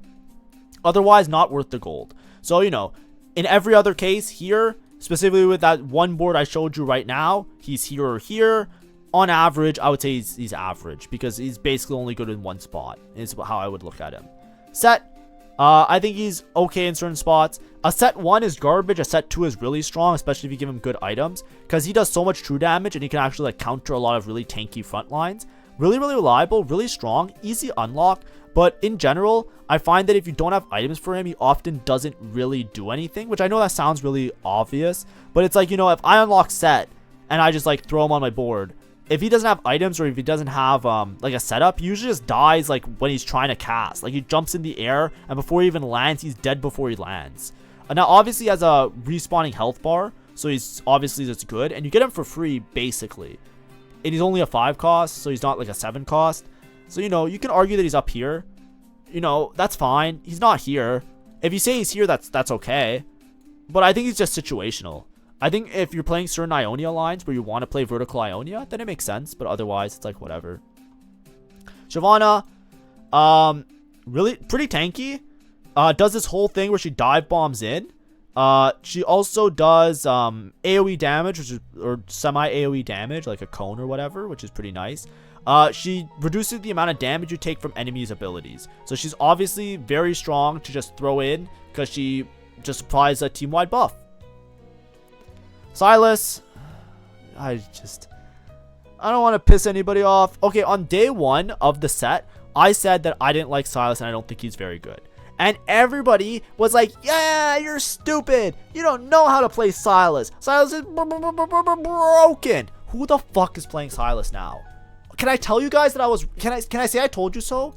Otherwise, not worth the gold. So, you know, in every other case here, specifically with that one board I showed you right now, he's here or here. On average, I would say he's average because he's basically only good in one spot, is how I would look at him. Set, I think he's okay in certain spots. A set 1 is garbage. A set 2 is really strong, especially if you give him good items, because he does so much true damage and he can actually like counter a lot of really tanky front lines. Really, really reliable, really strong, easy unlock. But in general, I find that if you don't have items for him, he often doesn't really do anything, which I know that sounds really obvious, but it's like, you know, if I unlock set and I just like throw him on my board, if he doesn't have items or if he doesn't have like a setup, he usually just dies like when he's trying to cast. Like he jumps in the air and before he even lands, he's dead before he lands. Now obviously he has a respawning health bar, so he's obviously just good, and you get him for free basically. And he's only a 5 cost, so he's not like a 7 cost. So, you know, you can argue that he's up here. You know, that's fine. He's not here. If you say he's here, that's okay. But I think he's just situational. I think if you're playing certain Ionia lines where you want to play vertical Ionia, then it makes sense. But otherwise, it's like whatever. Shyvana, really pretty tanky. Does this whole thing where she dive bombs in. She also does AoE damage, which is, or semi AoE damage, like a cone or whatever, which is pretty nice. She reduces the amount of damage you take from enemies' abilities. So she's obviously very strong to just throw in because she just applies a team-wide buff. Silas, I don't want to piss anybody off. Okay, on day 1 of the set, I said that I didn't like Silas and I don't think he's very good. And everybody was like, yeah, you're stupid. You don't know how to play Silas. Silas is broken. Who the fuck is playing Silas now? Can I tell you guys that I was... Can I say I told you so?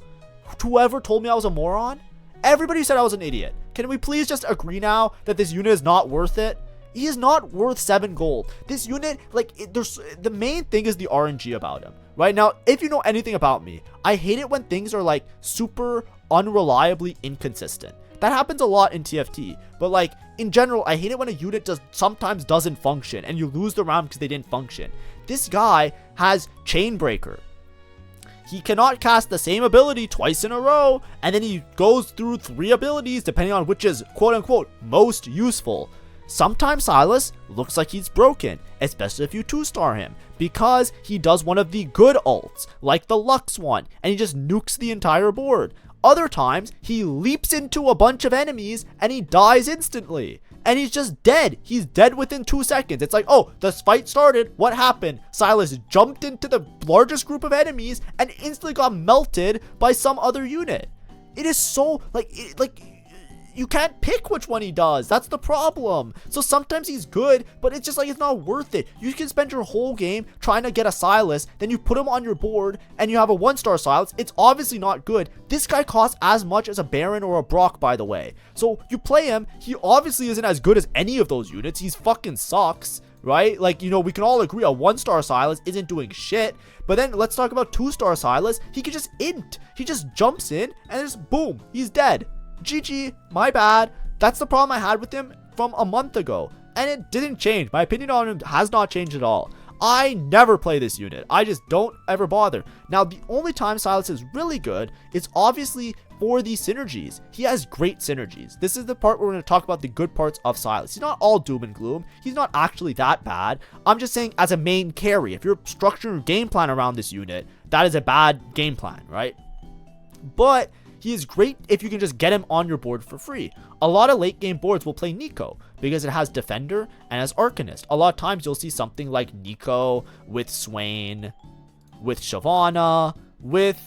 Whoever told me I was a moron? Everybody said I was an idiot. Can we please just agree now that this unit is not worth it? He is not worth 7 gold. This unit, like, the main thing is the RNG about him. Right now, if you know anything about me, I hate it when things are, like, super unreliably inconsistent. That happens a lot in TFT. But, like, in general, I hate it when a unit just sometimes doesn't function and you lose the round because they didn't function. This guy has Chainbreaker. He cannot cast the same ability twice in a row, and then he goes through 3 abilities depending on which is quote-unquote most useful. Sometimes Silas looks like he's broken, especially if you 2-star him, because he does one of the good ults, like the Lux one, and he just nukes the entire board. Other times, he leaps into a bunch of enemies and he dies instantly. And he's just dead. He's dead within 2 seconds. It's like, oh, this fight started. What happened? Silas jumped into the largest group of enemies and instantly got melted by some other unit. It is so, you can't pick which one he does. That's the problem. So sometimes he's good, but it's just like it's not worth it. You can spend your whole game trying to get a Silas, then you put him on your board and you have a 1-star Silas. It's obviously not good. This guy costs as much as a Baron or a Brock, by the way. So you play him. He obviously isn't as good as any of those units. He's fucking sucks, right? Like, you know, we can all agree a 1-star Silas isn't doing shit. But then let's talk about 2-star Silas. He can just int. He just jumps in and just boom, he's dead. GG, my bad. That's the problem I had with him from a month ago, and it didn't change. My opinion on him has not changed at all. I never play this unit. I just don't ever bother. Now, the only time Silas is really good is obviously for these synergies. He has great synergies. This is the part where we're going to talk about the good parts of Silas. He's not all doom and gloom. He's not actually that bad. I'm just saying as a main carry, if you're structuring your game plan around this unit, that is a bad game plan, right? But he is great if you can just get him on your board for free. A lot of late game boards will play Nico because it has Defender and has Arcanist. A lot of times you'll see something like Nico with Swain, with Shyvana, with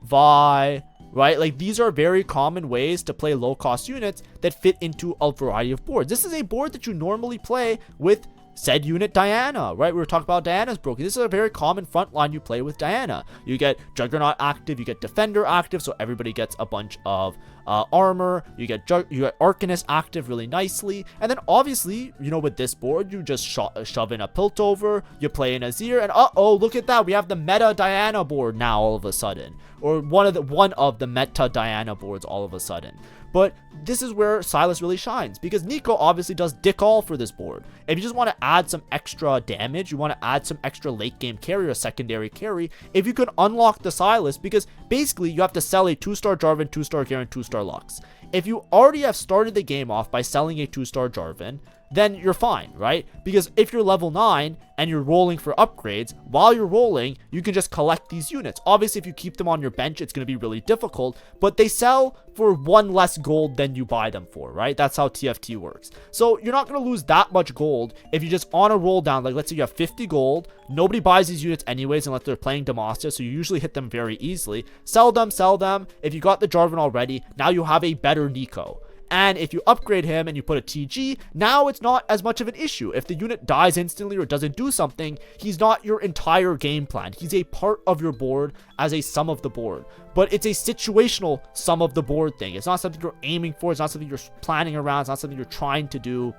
Vi, right? Like, these are very common ways to play low cost units that fit into a variety of boards. This is a board that you normally play with said unit Diana, right? We were talking about Diana's broken. This is a very common front line you play with Diana. You get Juggernaut active, you get Defender active, so everybody gets a bunch of armor. You get Arcanist active really nicely, and then obviously, you know, with this board, you just shove in a Piltover, you play an Azir, and look at that, we have the meta Diana board now all of a sudden, or one of the meta Diana boards all of a sudden. But this is where Sylas really shines, because Nico obviously does dick all for this board. If you just want to add some extra damage, you want to add some extra late game carry or secondary carry, if you can unlock the Sylas, because basically you have to sell a 2-star Jarvan, 2-star Garen, 2-star Lux. If you already have started the game off by selling a 2-star Jarvan, then you're fine, right? Because if you're level 9 and you're rolling for upgrades, while you're rolling, you can just collect these units. Obviously, if you keep them on your bench, it's going to be really difficult, but they sell for 1 less gold than you buy them for, right? That's how TFT works. So you're not going to lose that much gold if you just on a roll down, like let's say you have 50 gold, nobody buys these units anyways unless they're playing Demacia, so you usually hit them very easily. Sell them. If you got the Jarvan already, now you have a better Nico. And if you upgrade him and you put a TG, now it's not as much of an issue. If the unit dies instantly or doesn't do something, he's not your entire game plan. He's a part of your board as a sum of the board. But it's a situational sum of the board thing. It's not something you're aiming for. It's not something you're planning around. It's not something you're trying to do.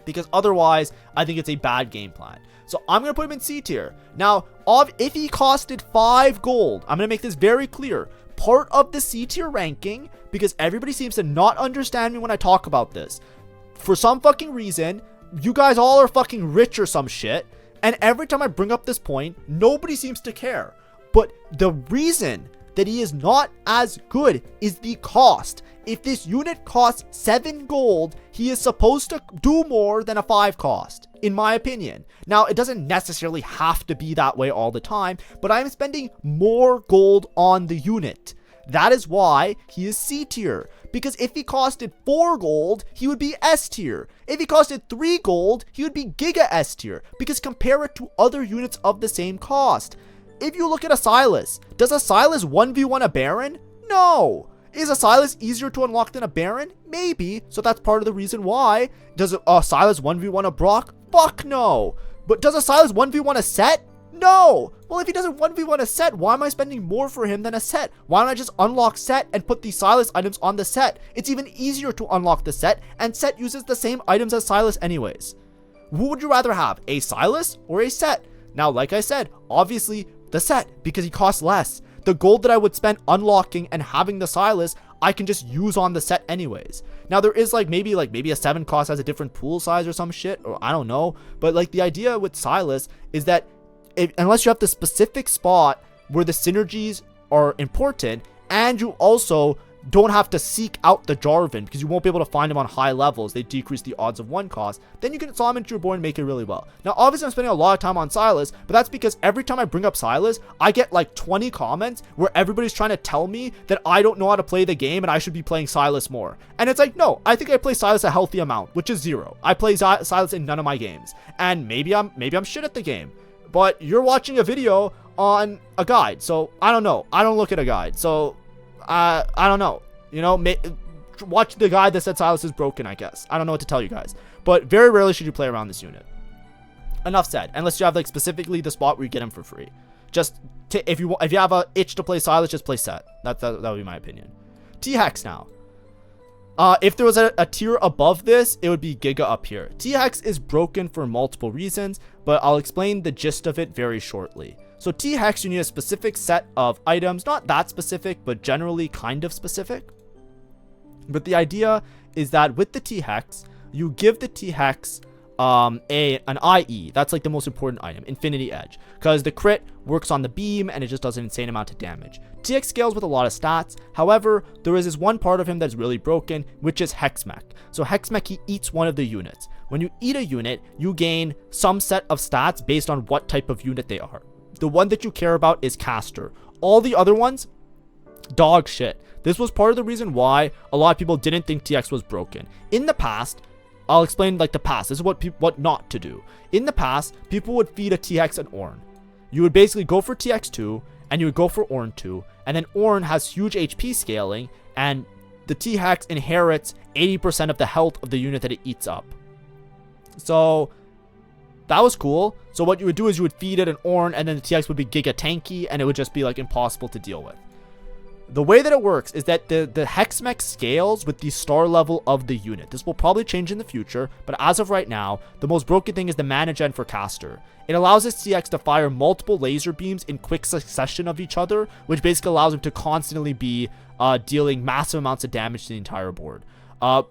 Because otherwise, I think it's a bad game plan. So I'm going to put him in C tier. Now, if he costed 5 gold, I'm going to make this very clear. Part of the C tier ranking, because everybody seems to not understand me when I talk about this. For some fucking reason, you guys all are fucking rich or some shit, and every time I bring up this point, nobody seems to care. But the reason that he is not as good is the cost. If this unit costs 7 gold, he is supposed to do more than a 5 cost, in my opinion. Now, it doesn't necessarily have to be that way all the time, but I'm spending more gold on the unit. That is why he is C tier. Because if he costed 4 gold, he would be S tier. If he costed 3 gold, he would be Giga S tier. Because compare it to other units of the same cost. If you look at a Sylas, does a Sylas 1v1 a Baron? No. Is a Sylas easier to unlock than a Baron? Maybe. So that's part of the reason why. Does a Sylas 1v1 a Brock? Fuck no. But does a Sylas 1v1 a Set? No. Well, if he doesn't 1v1 a Set, why am I spending more for him than a Set? Why don't I just unlock Set and put the Sylas items on the Set? It's even easier to unlock the Set, and Set uses the same items as Sylas anyways. Who would you rather have, a Sylas or a Set? Now, like I said, obviously the Set, because he costs less. The gold that I would spend unlocking and having the Sylas, I can just use on the Set anyways. Now, there is maybe a 7 cost has a different pool size or some shit, or I don't know. But like the idea with Sylas is that unless you have the specific spot where the synergies are important, and you also don't have to seek out the Jarvan because you won't be able to find him on high levels, they decrease the odds of 1 cost, then you can summon into your board and make it really well. Now, obviously, I'm spending a lot of time on Sylas, but that's because every time I bring up Sylas, I get like 20 comments where everybody's trying to tell me that I don't know how to play the game and I should be playing Sylas more. And it's like, no, I think I play Sylas a healthy amount, which is 0. I play Sylas in none of my games, and maybe I'm shit at the game. But you're watching a video on a guide, so I don't know. I don't look at a guide, so I don't know. You know, watch the guide that said Sylas is broken, I guess. I don't know what to tell you guys. But very rarely should you play around this unit. Enough said. Unless you have like specifically the spot where you get him for free. Just if you have a itch to play Sylas, just play Set. That would be my opinion. T-Hex now. If there was a tier above this, it would be Giga up here. T-Hex is broken for multiple reasons, but I'll explain the gist of it very shortly. So T-Hex, you need a specific set of items, not that specific, but generally kind of specific. But the idea is that with the T-Hex, you give the T-Hex an IE. That's like the most important item, Infinity Edge, because the crit works on the beam and it just does an insane amount of damage. T-Hex scales with a lot of stats. However, there is this one part of him that's really broken, which is Hexmech. So Hexmech, he eats one of the units. When you eat a unit, you gain some set of stats based on what type of unit they are. The one that you care about is Caster. All the other ones, dog shit. This was part of the reason why a lot of people didn't think TX was broken. In the past, I'll explain like the past. This is what not to do. In the past, people would feed a TX an Ornn. You would basically go for TX2 and you would go for Ornn 2, and then Ornn has huge HP scaling, and the T-Hex inherits 80% of the health of the unit that it eats up. So That was cool. So what you would do is you would feed it an Ornn, and then the TX would be giga tanky, and it would just be like impossible to deal with. The way that it works is that the Hexmech scales with the star level of the unit. This will probably change in the future, but as of right now, the most broken thing is the mana gen for caster. It allows this TX to fire multiple laser beams in quick succession of each other, which basically allows him to constantly be dealing massive amounts of damage to the entire board.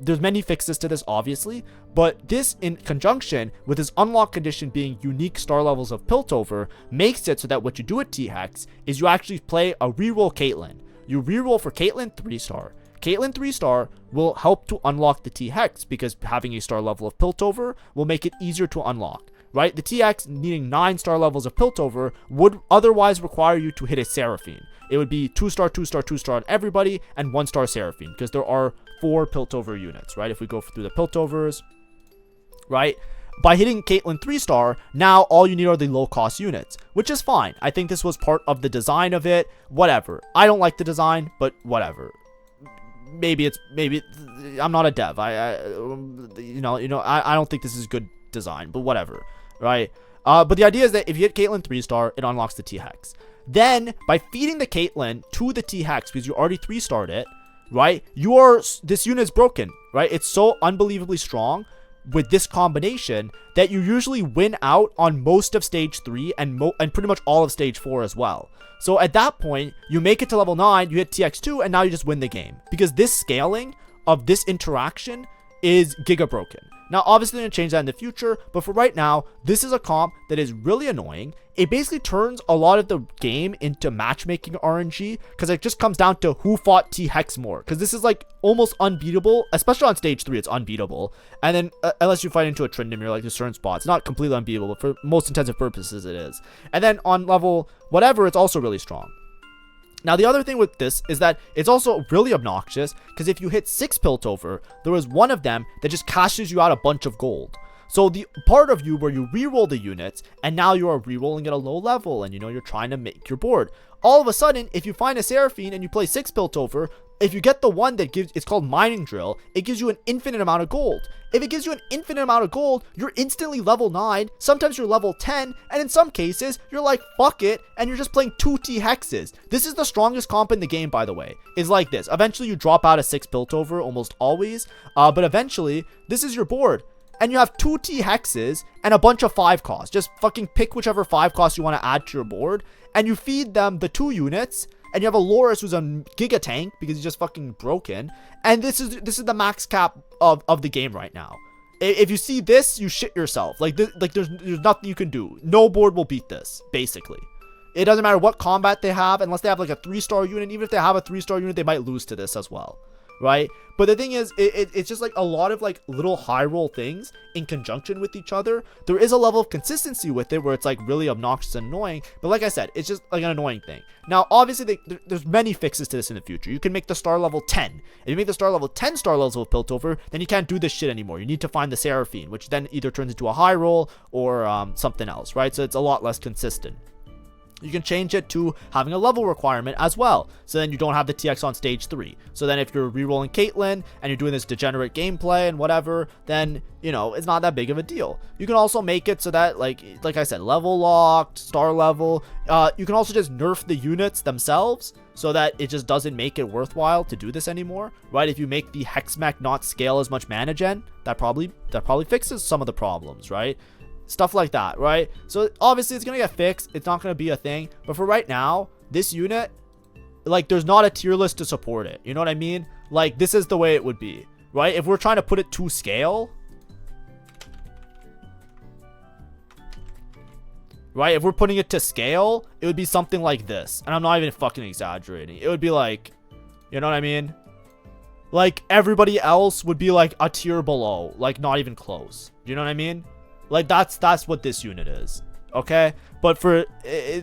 There's many fixes to this, obviously, but this in conjunction with his unlock condition being unique star levels of Piltover makes it so that what you do at T-Hex is you actually play a reroll Caitlyn. You reroll for Caitlyn 3-star. Caitlyn 3-star will help to unlock the T-Hex because having a star level of Piltover will make it easier to unlock, right? The TX needing 9 star levels of Piltover would otherwise require you to hit a Seraphine. It would be 2-star, 2-star, 2-star on everybody and 1-star Seraphine because there are 4 Piltover units, right? If we go through the Piltovers, right? By hitting Caitlyn 3-star, now all you need are the low-cost units, which is fine. I think this was part of the design of it. Whatever. I don't like the design, but whatever. Maybe I'm not a dev. I don't think this is good design, but whatever, right? But the idea is that if you hit Caitlyn 3-star, it unlocks the T-Hex. Then, by feeding the Caitlyn to the T-Hex, because you already 3-starred it, right? This unit is broken, right? It's so unbelievably strong with this combination that you usually win out on most of stage 3 and pretty much all of stage 4 as well. So at that point, you make it to level 9, you hit TX2, and now you just win the game. Because this scaling of this interaction is giga broken. Now, obviously, they're going to change that in the future, but for right now, this is a comp that is really annoying. It basically turns a lot of the game into matchmaking RNG, because it just comes down to who fought T-Hex more, because this is like almost unbeatable, especially on stage 3, it's unbeatable. And then, unless you fight into a Trindam, you're like, there's certain spots. It's not completely unbeatable, but for most intensive purposes, it is. And then on level whatever, it's also really strong. Now, the other thing with this is that it's also really obnoxious because if you hit 6 Piltover, there is one of them that just cashes you out a bunch of gold. So the part of you where you reroll the units and now you are rerolling at a low level and you're trying to make your board. All of a sudden, if you find a Seraphine and you play 6 Piltover, if you get the one that it's called Mining Drill, it gives you an infinite amount of gold. If it gives you an infinite amount of gold, you're instantly level 9, sometimes you're level 10, and in some cases, you're like, fuck it, and you're just playing 2 T-Hexes. This is the strongest comp in the game, by the way, is like this. Eventually, you drop out a 6 Piltover, almost always, but eventually, this is your board. And you have 2 T-Hexes and a bunch of 5 costs. Just fucking pick whichever 5 costs you want to add to your board, and you feed them the 2 units, and you have a Loris who's a giga tank because he's just fucking broken. And this is the max cap of the game right now. If you see this, you shit yourself. There's nothing you can do. No board will beat this, basically. It doesn't matter what combat they have, unless they have like a 3-star unit. Even if they have a 3-star unit, they might lose to this as well, right? But the thing is, it's just like a lot of like little high roll things in conjunction with each other. There is a level of consistency with it where it's like really obnoxious and annoying. But like I said, it's just like an annoying thing. Now, obviously, there's many fixes to this in the future. You can make the star level 10. If you make the star level 10 star levels of Piltover, then you can't do this shit anymore. You need to find the Seraphine, which then either turns into a high roll or something else, right? So it's a lot less consistent. You can change it to having a level requirement as well. So then you don't have the TX on stage 3. So then if you're rerolling Caitlyn and you're doing this degenerate gameplay and whatever, then, it's not that big of a deal. You can also make it so that, like I said, level locked, star level. You can also just nerf the units themselves so that it just doesn't make it worthwhile to do this anymore, right? If you make the Hexmech not scale as much mana gen, that probably fixes some of the problems, right? Stuff like that, right? So obviously it's gonna get fixed. It's not gonna be a thing, but for right now, this unit, like, there's not a tier list to support it. You know what I mean? Like, this is the way it would be, right? If we're trying to put it to scale, right? If we're putting it to scale, it would be something like this, and I'm not even fucking exaggerating. It would be like, you know what I mean? Like, everybody else would be like a tier below, like not even close. You know what I mean? Like, that's what this unit is, okay? But for I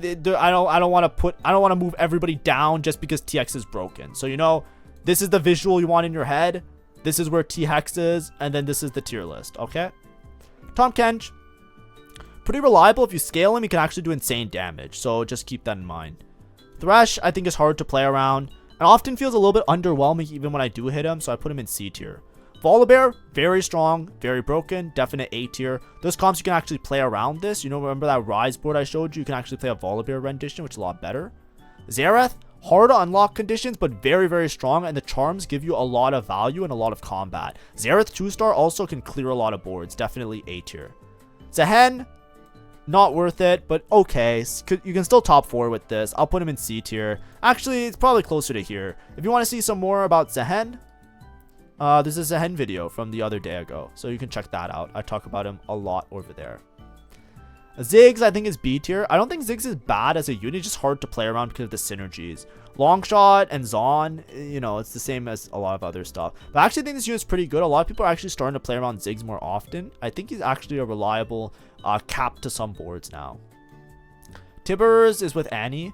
don't want to move everybody down just because TX is broken. So this is the visual you want in your head. This is where T-Hex is, and then this is the tier list, okay? Tahm Kench, pretty reliable. If you scale him, he can actually do insane damage. So just keep that in mind. Thresh, I think, is hard to play around and often feels a little bit underwhelming even when I do hit him. So I put him in C tier. Volibear, very strong, very broken, definite A tier. Those comps you can actually play around this. You know, remember that Rise board I showed you? You can actually play a Volibear rendition, which is a lot better. Xerath, hard to unlock conditions, but very, very strong, and the charms give you a lot of value and a lot of combat. Xerath 2-star also can clear a lot of boards, definitely A tier. Zehen, not worth it, but okay. You can still top 4 with this. I'll put him in C tier. Actually, it's probably closer to here. If you want to see some more about Zehen, this is a Zehen video from the other day ago, so you can check that out. I talk about him a lot over there. Ziggs, I think, is B tier. I don't think Ziggs is bad as a unit. It's just hard to play around because of the synergies. Longshot and Zon, you know, it's the same as a lot of other stuff. But I actually think this unit's pretty good. A lot of people are actually starting to play around Ziggs more often. I think he's actually a reliable cap to some boards now. Tibbers is with Annie.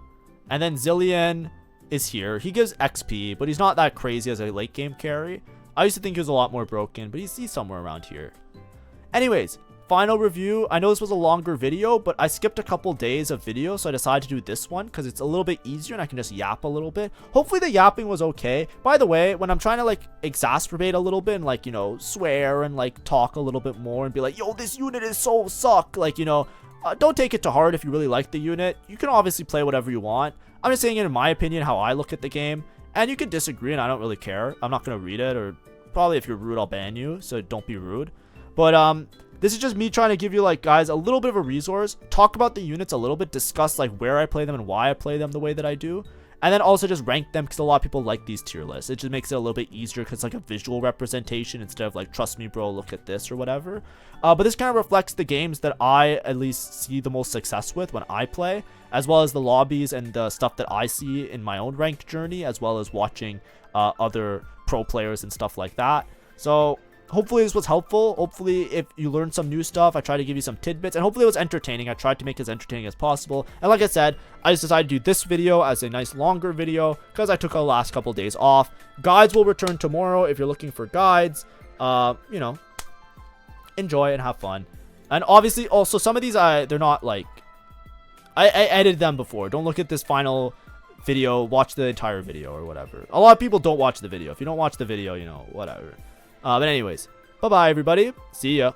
And then Zillion is here. He gives XP, but he's not that crazy as a late game carry. I used to think he was a lot more broken, but he's somewhere around here. Anyways, final review. I know this was a longer video, but I skipped a couple days of video, so I decided to do this one because it's a little bit easier and I can just yap a little bit. Hopefully the yapping was okay. By the way, when I'm trying to like exacerbate a little bit and like, you know, swear and like talk a little bit more and be like, yo, this unit is so suck, like, you know, don't take it to heart if you really like the unit. You can obviously play whatever you want. I'm just saying it in my opinion, how I look at the game. And you can disagree and I don't really care. I'm not going to read it, or probably if you're rude, I'll ban you. So don't be rude. But this is just me trying to give you, like, guys, a little bit of a resource. Talk about the units a little bit. Discuss, like, where I play them and why I play them the way that I do. And then also just rank them because a lot of people like these tier lists. It just makes it a little bit easier because it's like a visual representation instead of like, trust me, bro, look at this or whatever. But this kind of reflects the games that I at least see the most success with when I play, as well as the lobbies and the stuff that I see in my own ranked journey, as well as watching other pro players and stuff like that. So hopefully this was helpful. Hopefully if you learned some new stuff, I tried to give you some tidbits, and hopefully it was entertaining. I tried to make it as entertaining as possible. And like I said, I just decided to do this video as a nice longer video because I took the last couple of days off. Guides will return tomorrow if you're looking for guides. You know, enjoy and have fun. And obviously also some of these they're not like, I edited them before. Don't look at this final video, watch the entire video or whatever. A lot of people don't watch the video. If you don't watch the video, you know, whatever. But anyways, bye-bye, everybody. See ya.